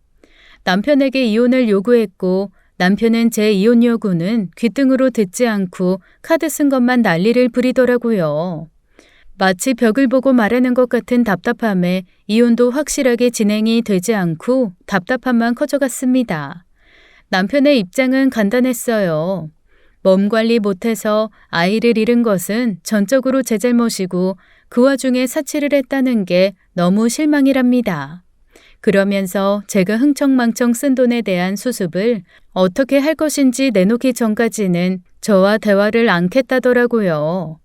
남편에게 이혼을 요구했고 남편은 제 이혼 요구는 귓등으로 듣지 않고 카드 쓴 것만 난리를 부리더라고요. 마치 벽을 보고 말하는 것 같은 답답함에 이혼도 확실하게 진행이 되지 않고 답답함만 커져갔습니다. 남편의 입장은 간단했어요. 몸 관리 못해서 아이를 잃은 것은 전적으로 제 잘못이고 그 와중에 사치를 했다는 게 너무 실망이랍니다. 그러면서 제가 흥청망청 쓴 돈에 대한 수습을 어떻게 할 것인지 내놓기 전까지는 저와 대화를 않겠다더라고요.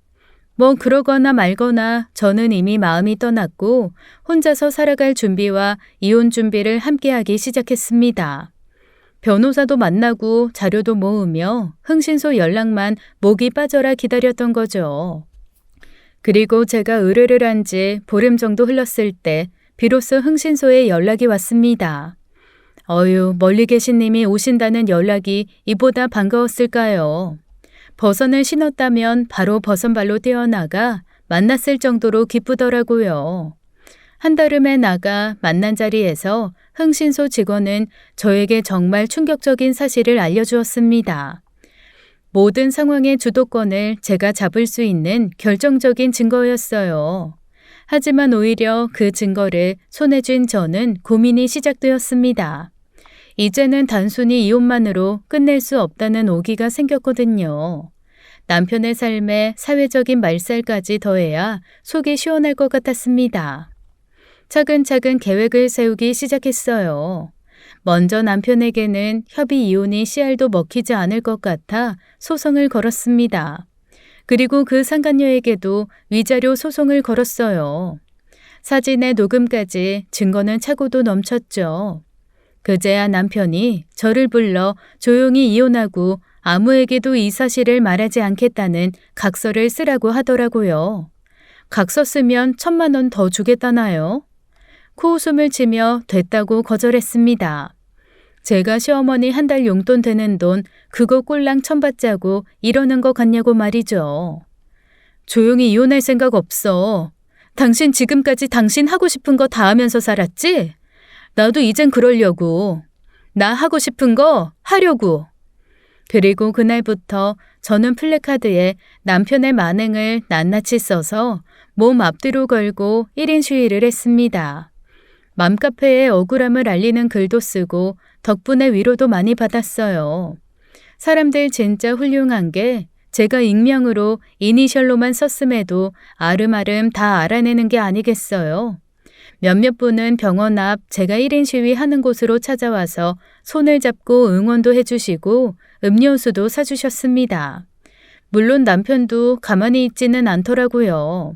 뭐 그러거나 말거나 저는 이미 마음이 떠났고 혼자서 살아갈 준비와 이혼 준비를 함께하기 시작했습니다. 변호사도 만나고 자료도 모으며 흥신소 연락만 목이 빠져라 기다렸던 거죠. 그리고 제가 의뢰를 한 지 보름 정도 흘렀을 때 비로소 흥신소에 연락이 왔습니다. 어휴, 멀리 계신 님이 오신다는 연락이 이보다 반가웠을까요? 버선을 신었다면 바로 버선발로 뛰어나가 만났을 정도로 기쁘더라고요. 한달음에 나가 만난 자리에서 흥신소 직원은 저에게 정말 충격적인 사실을 알려주었습니다. 모든 상황의 주도권을 제가 잡을 수 있는 결정적인 증거였어요. 하지만 오히려 그 증거를 손에 쥔 저는 고민이 시작되었습니다. 이제는 단순히 이혼만으로 끝낼 수 없다는 오기가 생겼거든요. 남편의 삶에 사회적인 말살까지 더해야 속이 시원할 것 같았습니다. 차근차근 계획을 세우기 시작했어요. 먼저 남편에게는 협의 이혼이 씨알도 먹히지 않을 것 같아 소송을 걸었습니다. 그리고 그 상간녀에게도 위자료 소송을 걸었어요. 사진의 녹음까지 증거는 차고도 넘쳤죠. 그제야 남편이 저를 불러 조용히 이혼하고 아무에게도 이 사실을 말하지 않겠다는 각서를 쓰라고 하더라고요. 각서 쓰면 1,000만 원 더 주겠다나요? 코웃음을 치며 됐다고 거절했습니다. 제가 시어머니 한 달 용돈 되는 돈 그거 꼴랑 천받자고 이러는 것 같냐고 말이죠. 조용히 이혼할 생각 없어. 당신 지금까지 당신 하고 싶은 거 다 하면서 살았지? 나도 이젠 그러려고. 나 하고 싶은 거 하려고. 그리고 그날부터 저는 플래카드에 남편의 만행을 낱낱이 써서 몸 앞뒤로 걸고 1인 시위를 했습니다. 맘카페에 억울함을 알리는 글도 쓰고 덕분에 위로도 많이 받았어요. 사람들 진짜 훌륭한 게 제가 익명으로 이니셜로만 썼음에도 아름아름 다 알아내는 게 아니겠어요. 몇몇 분은 병원 앞 제가 1인 시위하는 곳으로 찾아와서 손을 잡고 응원도 해주시고 음료수도 사주셨습니다. 물론 남편도 가만히 있지는 않더라고요.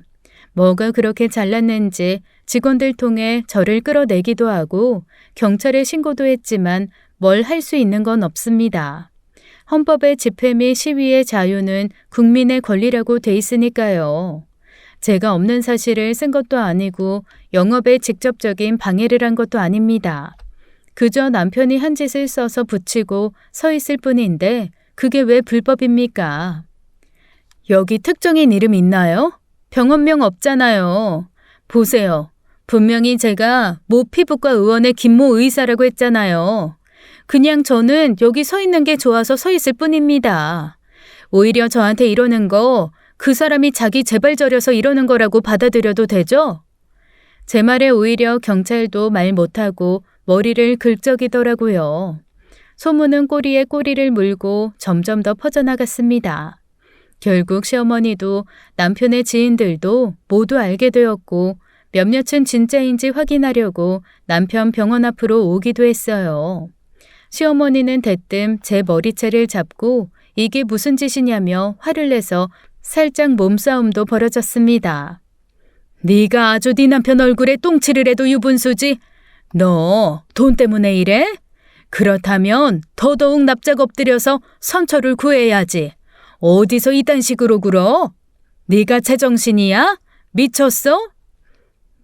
뭐가 그렇게 잘났는지 직원들 통해 저를 끌어내기도 하고 경찰에 신고도 했지만 뭘 할 수 있는 건 없습니다. 헌법의 집회 및 시위의 자유는 국민의 권리라고 돼 있으니까요. 제가 없는 사실을 쓴 것도 아니고 영업에 직접적인 방해를 한 것도 아닙니다. 그저 남편이 한 짓을 써서 붙이고 서 있을 뿐인데 그게 왜 불법입니까? 여기 특정인 이름 있나요? 병원명 없잖아요. 보세요. 분명히 제가 모 피부과 의원의 김모 의사라고 했잖아요. 그냥 저는 여기 서 있는 게 좋아서 서 있을 뿐입니다. 오히려 저한테 이러는 거 그 사람이 자기 재발 저려서 이러는 거라고 받아들여도 되죠? 제 말에 오히려 경찰도 말 못하고 머리를 긁적이더라고요. 소문은 꼬리에 꼬리를 물고 점점 더 퍼져나갔습니다. 결국 시어머니도 남편의 지인들도 모두 알게 되었고 몇몇은 진짜인지 확인하려고 남편 병원 앞으로 오기도 했어요. 시어머니는 대뜸 제 머리채를 잡고 이게 무슨 짓이냐며 화를 내서 살짝 몸싸움도 벌어졌습니다. 네가 아주 네 남편 얼굴에 똥칠을 해도 유분수지? 너 돈 때문에 이래? 그렇다면 더더욱 납작 엎드려서 선처를 구해야지. 어디서 이딴 식으로 굴어? 네가 제정신이야? 미쳤어?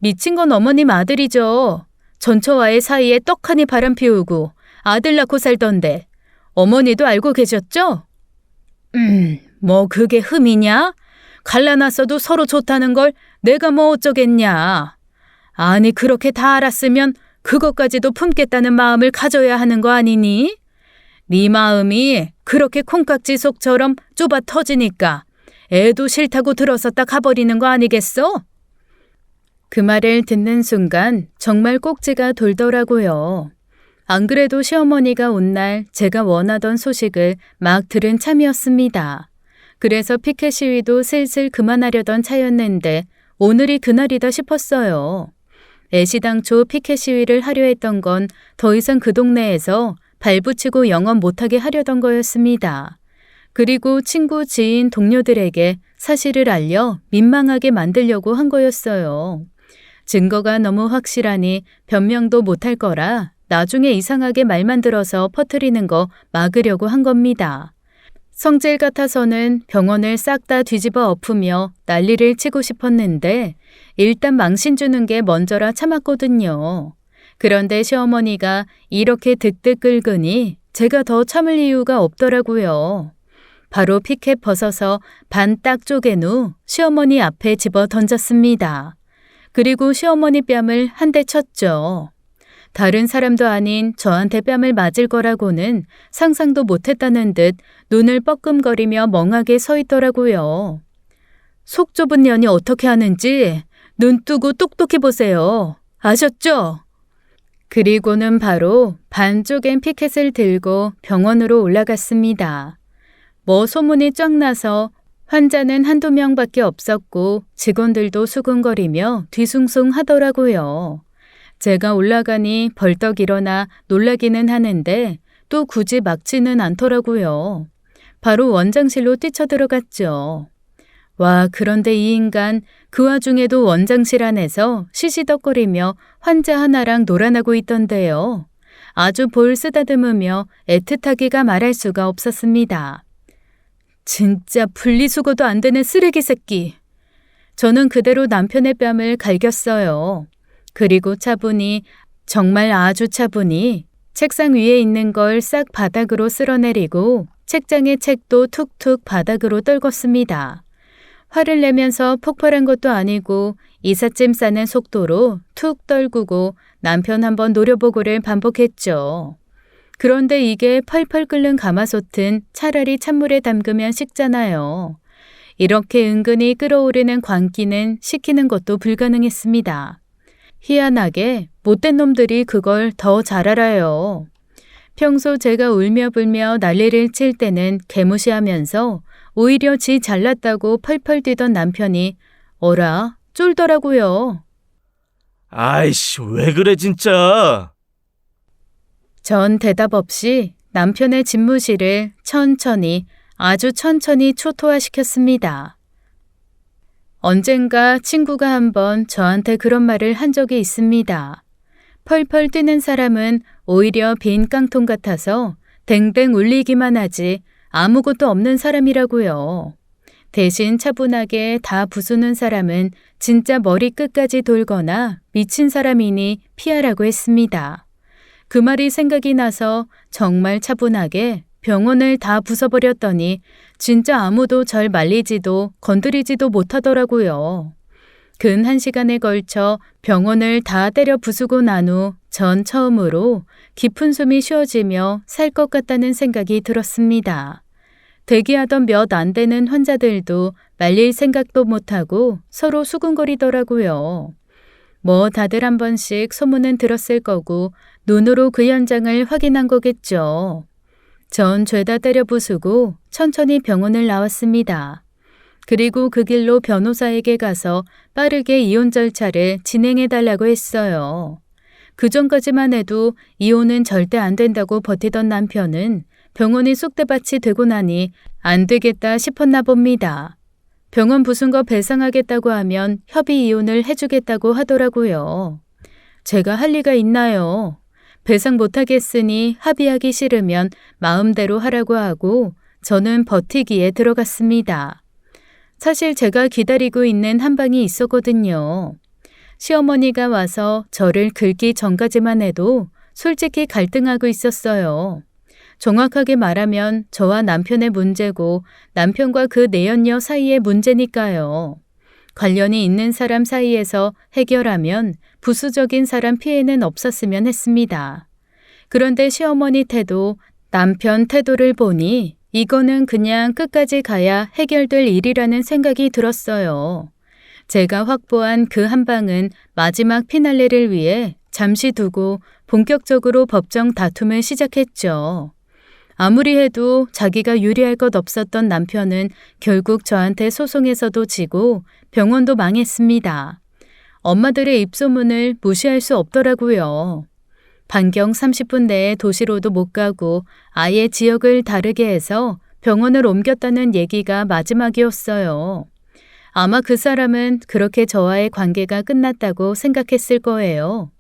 미친 건 어머님 아들이죠. 전처와의 사이에 떡하니 바람 피우고 아들 낳고 살던데 어머니도 알고 계셨죠? 뭐 그게 흠이냐? 갈라놨어도 서로 좋다는 걸 내가 뭐 어쩌겠냐. 아니 그렇게 다 알았으면 그것까지도 품겠다는 마음을 가져야 하는 거 아니니? 네 마음이 그렇게 콩깍지 속처럼 좁아 터지니까 애도 싫다고 들어섰다 가버리는 거 아니겠어? 그 말을 듣는 순간 정말 꼭지가 돌더라고요. 안 그래도 시어머니가 온 날 제가 원하던 소식을 막 들은 참이었습니다. 그래서 피켓 시위도 슬슬 그만하려던 차였는데 오늘이 그날이다 싶었어요. 애시당초 피켓 시위를 하려 했던 건 더 이상 그 동네에서 발붙이고 영업 못하게 하려던 거였습니다. 그리고 친구, 지인, 동료들에게 사실을 알려 민망하게 만들려고 한 거였어요. 증거가 너무 확실하니 변명도 못할 거라 나중에 이상하게 말만 들어서 퍼뜨리는 거 막으려고 한 겁니다. 성질 같아서는 병원을 싹 다 뒤집어 엎으며 난리를 치고 싶었는데 일단 망신 주는 게 먼저라 참았거든요. 그런데 시어머니가 이렇게 득득 긁으니 제가 더 참을 이유가 없더라고요. 바로 피켓 벗어서 반 딱 쪼갠 후 시어머니 앞에 집어 던졌습니다. 그리고 시어머니 뺨을 한 대 쳤죠. 다른 사람도 아닌 저한테 뺨을 맞을 거라고는 상상도 못했다는 듯 눈을 뻐끔거리며 멍하게 서 있더라고요. 속 좁은 년이 어떻게 하는지 눈 뜨고 똑똑히 보세요. 아셨죠? 그리고는 바로 반 쪼갠 피켓을 들고 병원으로 올라갔습니다. 뭐 소문이 쫙 나서 환자는 한두 명밖에 없었고 직원들도 수군거리며 뒤숭숭 하더라고요. 제가 올라가니 벌떡 일어나 놀라기는 하는데 또 굳이 막지는 않더라고요. 바로 원장실로 뛰쳐들어갔죠. 와, 그런데 이 인간 그 와중에도 원장실 안에서 시시덕거리며 환자 하나랑 놀아나고 있던데요. 아주 볼 쓰다듬으며 애틋하기가 말할 수가 없었습니다. 진짜 분리수거도 안 되는 쓰레기 새끼. 저는 그대로 남편의 뺨을 갈겼어요. 그리고 차분히, 정말 아주 차분히 책상 위에 있는 걸 싹 바닥으로 쓸어내리고 책장의 책도 툭툭 바닥으로 떨궜습니다. 화를 내면서 폭발한 것도 아니고 이삿짐 싸는 속도로 툭 떨구고 남편 한번 노려보고를 반복했죠. 그런데 이게 펄펄 끓는 가마솥은 차라리 찬물에 담그면 식잖아요. 이렇게 은근히 끓어오르는 광기는 식히는 것도 불가능했습니다. 희한하게 못된 놈들이 그걸 더 잘 알아요. 평소 제가 울며 불며 난리를 칠 때는 개무시하면서 오히려 지 잘났다고 펄펄 뛰던 남편이 어라 쫄더라고요. 아이씨, 왜 그래 진짜. 전 대답 없이 남편의 집무실을 천천히 아주 천천히 초토화시켰습니다. 언젠가 친구가 한번 저한테 그런 말을 한 적이 있습니다. 펄펄 뛰는 사람은 오히려 빈 깡통 같아서 댕댕 울리기만 하지 아무것도 없는 사람이라고요. 대신 차분하게 다 부수는 사람은 진짜 머리 끝까지 돌거나 미친 사람이니 피하라고 했습니다. 그 말이 생각이 나서 정말 차분하게 병원을 다 부숴버렸더니 진짜 아무도 절 말리지도 건드리지도 못하더라고요. 근 1시간에 걸쳐 병원을 다 때려 부수고 난 후 전 처음으로 깊은 숨이 쉬어지며 살 것 같다는 생각이 들었습니다. 대기하던 몇 안 되는 환자들도 말릴 생각도 못하고 서로 수군거리더라고요. 뭐 다들 한 번씩 소문은 들었을 거고 눈으로 그 현장을 확인한 거겠죠. 전 죄다 때려 부수고 천천히 병원을 나왔습니다. 그리고 그 길로 변호사에게 가서 빠르게 이혼 절차를 진행해달라고 했어요. 그 전까지만 해도 이혼은 절대 안 된다고 버티던 남편은 병원이 쑥대밭이 되고 나니 안 되겠다 싶었나 봅니다. 병원 부순 거 배상하겠다고 하면 협의 이혼을 해주겠다고 하더라고요. 제가 할 리가 있나요? 배상 못하겠으니 합의하기 싫으면 마음대로 하라고 하고 저는 버티기에 들어갔습니다. 사실 제가 기다리고 있는 한 방이 있었거든요. 시어머니가 와서 저를 긁기 전까지만 해도 솔직히 갈등하고 있었어요. 정확하게 말하면 저와 남편의 문제고 남편과 그 내연녀 사이의 문제니까요. 관련이 있는 사람 사이에서 해결하면 부수적인 사람 피해는 없었으면 했습니다. 그런데 시어머니 태도, 남편 태도를 보니 이거는 그냥 끝까지 가야 해결될 일이라는 생각이 들었어요. 제가 확보한 그 한 방은 마지막 피날레를 위해 잠시 두고 본격적으로 법정 다툼을 시작했죠. 아무리 해도 자기가 유리할 것 없었던 남편은 결국 저한테 소송에서도 지고 병원도 망했습니다. 엄마들의 입소문을 무시할 수 없더라고요. 반경 30분 내에 도시로도 못 가고 아예 지역을 다르게 해서 병원을 옮겼다는 얘기가 마지막이었어요. 아마 그 사람은 그렇게 저와의 관계가 끝났다고 생각했을 거예요.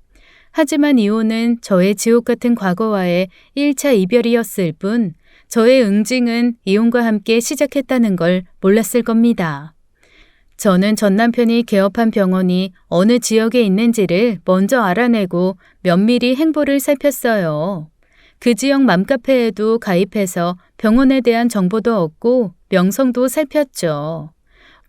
하지만 이혼은 저의 지옥 같은 과거와의 1차 이별이었을 뿐 저의 응징은 이혼과 함께 시작했다는 걸 몰랐을 겁니다. 저는 전 남편이 개업한 병원이 어느 지역에 있는지를 먼저 알아내고 면밀히 행보를 살폈어요. 그 지역 맘카페에도 가입해서 병원에 대한 정보도 얻고 명성도 살폈죠.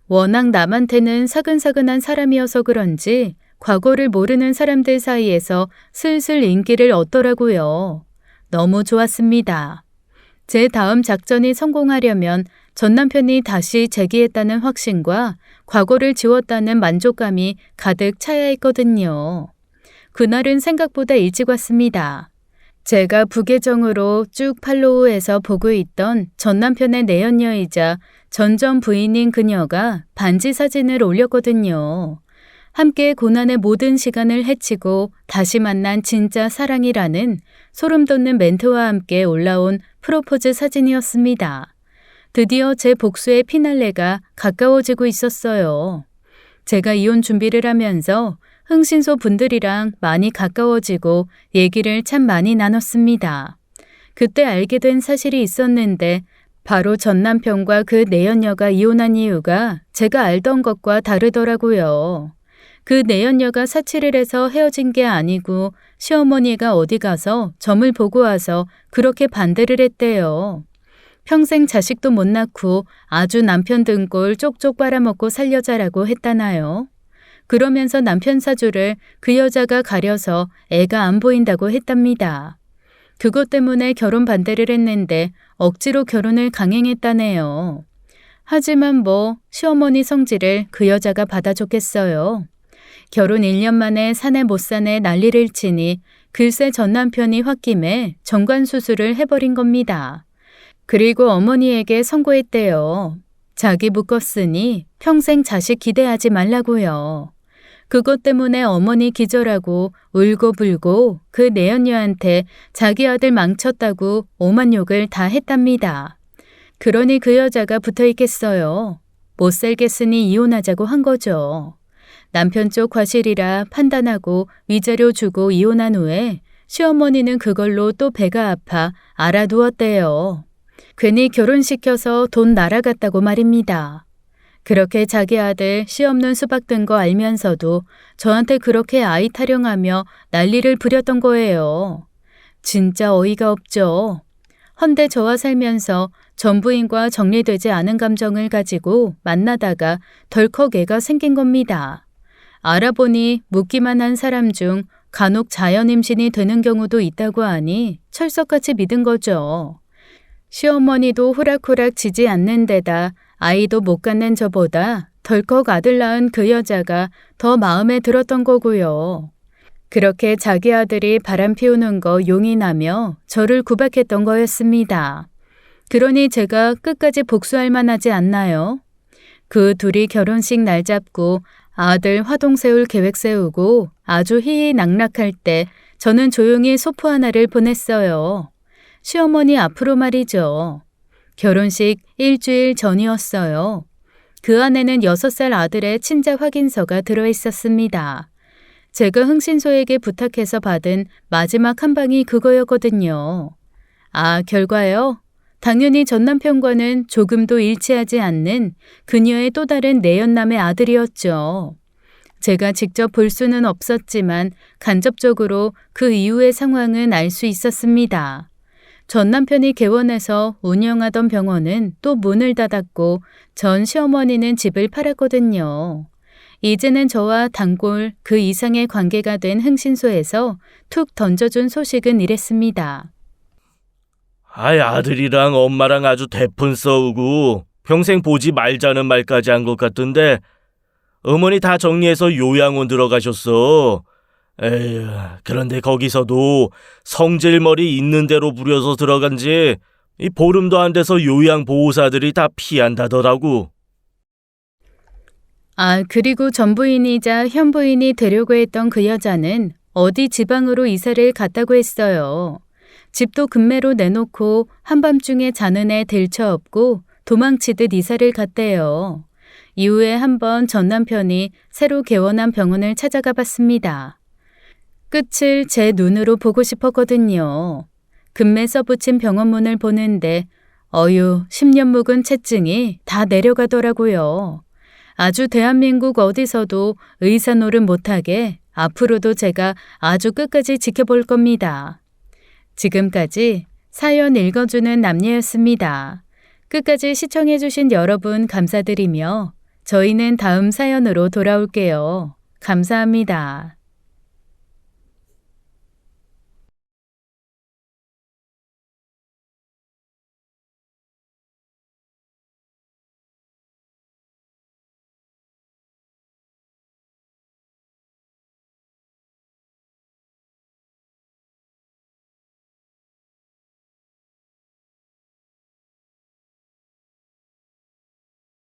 워낙 남한테는 사근사근한 사람이어서 그런지 과거를 모르는 사람들 사이에서 슬슬 인기를 얻더라고요. 너무 좋았습니다. 제 다음 작전이 성공하려면 전 남편이 다시 재기했다는 확신과 과거를 지웠다는 만족감이 가득 차야 했거든요. 그날은 생각보다 일찍 왔습니다. 제가 부계정으로 쭉 팔로우해서 보고 있던 전 남편의 내연녀이자 전전 부인인 그녀가 반지 사진을 올렸거든요. 함께 고난의 모든 시간을 헤치고 다시 만난 진짜 사랑이라는 소름 돋는 멘트와 함께 올라온 프로포즈 사진이었습니다. 드디어 제 복수의 피날레가 가까워지고 있었어요. 제가 이혼 준비를 하면서 흥신소 분들이랑 많이 가까워지고 얘기를 참 많이 나눴습니다. 그때 알게 된 사실이 있었는데 바로 전 남편과 그 내연녀가 이혼한 이유가 제가 알던 것과 다르더라고요. 그 내연녀가 사치를 해서 헤어진 게 아니고 시어머니가 어디 가서 점을 보고 와서 그렇게 반대를 했대요. 평생 자식도 못 낳고 아주 남편 등골 쪽쪽 빨아먹고 살려자라고 했다나요. 그러면서 남편 사주를 그 여자가 가려서 애가 안 보인다고 했답니다. 그것 때문에 결혼 반대를 했는데 억지로 결혼을 강행했다네요. 하지만 시어머니 성질을 그 여자가 받아줬겠어요. 결혼 1년 만에 사내 못 사내 난리를 치니 글쎄 전 남편이 홧김에 정관수술을 해버린 겁니다. 그리고 어머니에게 선고했대요. 자기 묶었으니 평생 자식 기대하지 말라고요. 그것 때문에 어머니 기절하고 울고불고 그 내연녀한테 자기 아들 망쳤다고 오만 욕을 다 했답니다. 그러니 그 여자가 붙어있겠어요. 못 살겠으니 이혼하자고 한 거죠. 남편 쪽 과실이라 판단하고 위자료 주고 이혼한 후에 시어머니는 그걸로 또 배가 아파 알아두었대요. 괜히 결혼시켜서 돈 날아갔다고 말입니다. 그렇게 자기 아들 씨 없는 수박 든 거 알면서도 저한테 그렇게 아이 타령하며 난리를 부렸던 거예요. 진짜 어이가 없죠. 헌데 저와 살면서 전부인과 정리되지 않은 감정을 가지고 만나다가 덜컥 애가 생긴 겁니다. 알아보니 묻기만 한 사람 중 간혹 자연임신이 되는 경우도 있다고 하니 철석같이 믿은 거죠. 시어머니도 호락호락 지지 않는 데다 아이도 못 갖는 저보다 덜컥 아들 낳은 그 여자가 더 마음에 들었던 거고요. 그렇게 자기 아들이 바람 피우는 거 용인하며 저를 구박했던 거였습니다. 그러니 제가 끝까지 복수할 만하지 않나요? 그 둘이 결혼식 날 잡고 아들 화동 세울 계획 세우고 아주 희희낙락할 때 저는 조용히 소포 하나를 보냈어요. 시어머니 앞으로 말이죠. 결혼식 일주일 전이었어요. 그 안에는 6살 아들의 친자 확인서가 들어있었습니다. 제가 흥신소에게 부탁해서 받은 마지막 한 방이 그거였거든요. 아, 결과요? 당연히 전 남편과는 조금도 일치하지 않는 그녀의 또 다른 내연남의 아들이었죠. 제가 직접 볼 수는 없었지만 간접적으로 그 이후의 상황은 알 수 있었습니다. 전 남편이 개원해서 운영하던 병원은 또 문을 닫았고 전 시어머니는 집을 팔았거든요. 이제는 저와 단골 그 이상의 관계가 된 흥신소에서 툭 던져준 소식은 이랬습니다. 아이, 아들이랑 엄마랑 아주 대픈 싸우고 평생 보지 말자는 말까지 한 것 같던데 어머니 다 정리해서 요양원 들어가셨어. 에휴, 그런데 거기서도 성질머리 있는 대로 부려서 들어간 지 이 보름도 안 돼서 요양보호사들이 다 피한다더라고. 그리고 전부인이자 현부인이 되려고 했던 그 여자는 어디 지방으로 이사를 갔다고 했어요. 집도 금매로 내놓고 한밤중에 자는 애 들쳐업고 도망치듯 이사를 갔대요. 이후에 한번 전 남편이 새로 개원한 병원을 찾아가 봤습니다. 끝을 제 눈으로 보고 싶었거든요. 금매 써붙인 병원 문을 보는데 10년 묵은 채증이 다 내려가더라고요. 아주 대한민국 어디서도 의사 노릇 못하게 앞으로도 제가 아주 끝까지 지켜볼 겁니다. 지금까지 사연 읽어주는 남녀였습니다. 끝까지 시청해주신 여러분 감사드리며 저희는 다음 사연으로 돌아올게요. 감사합니다.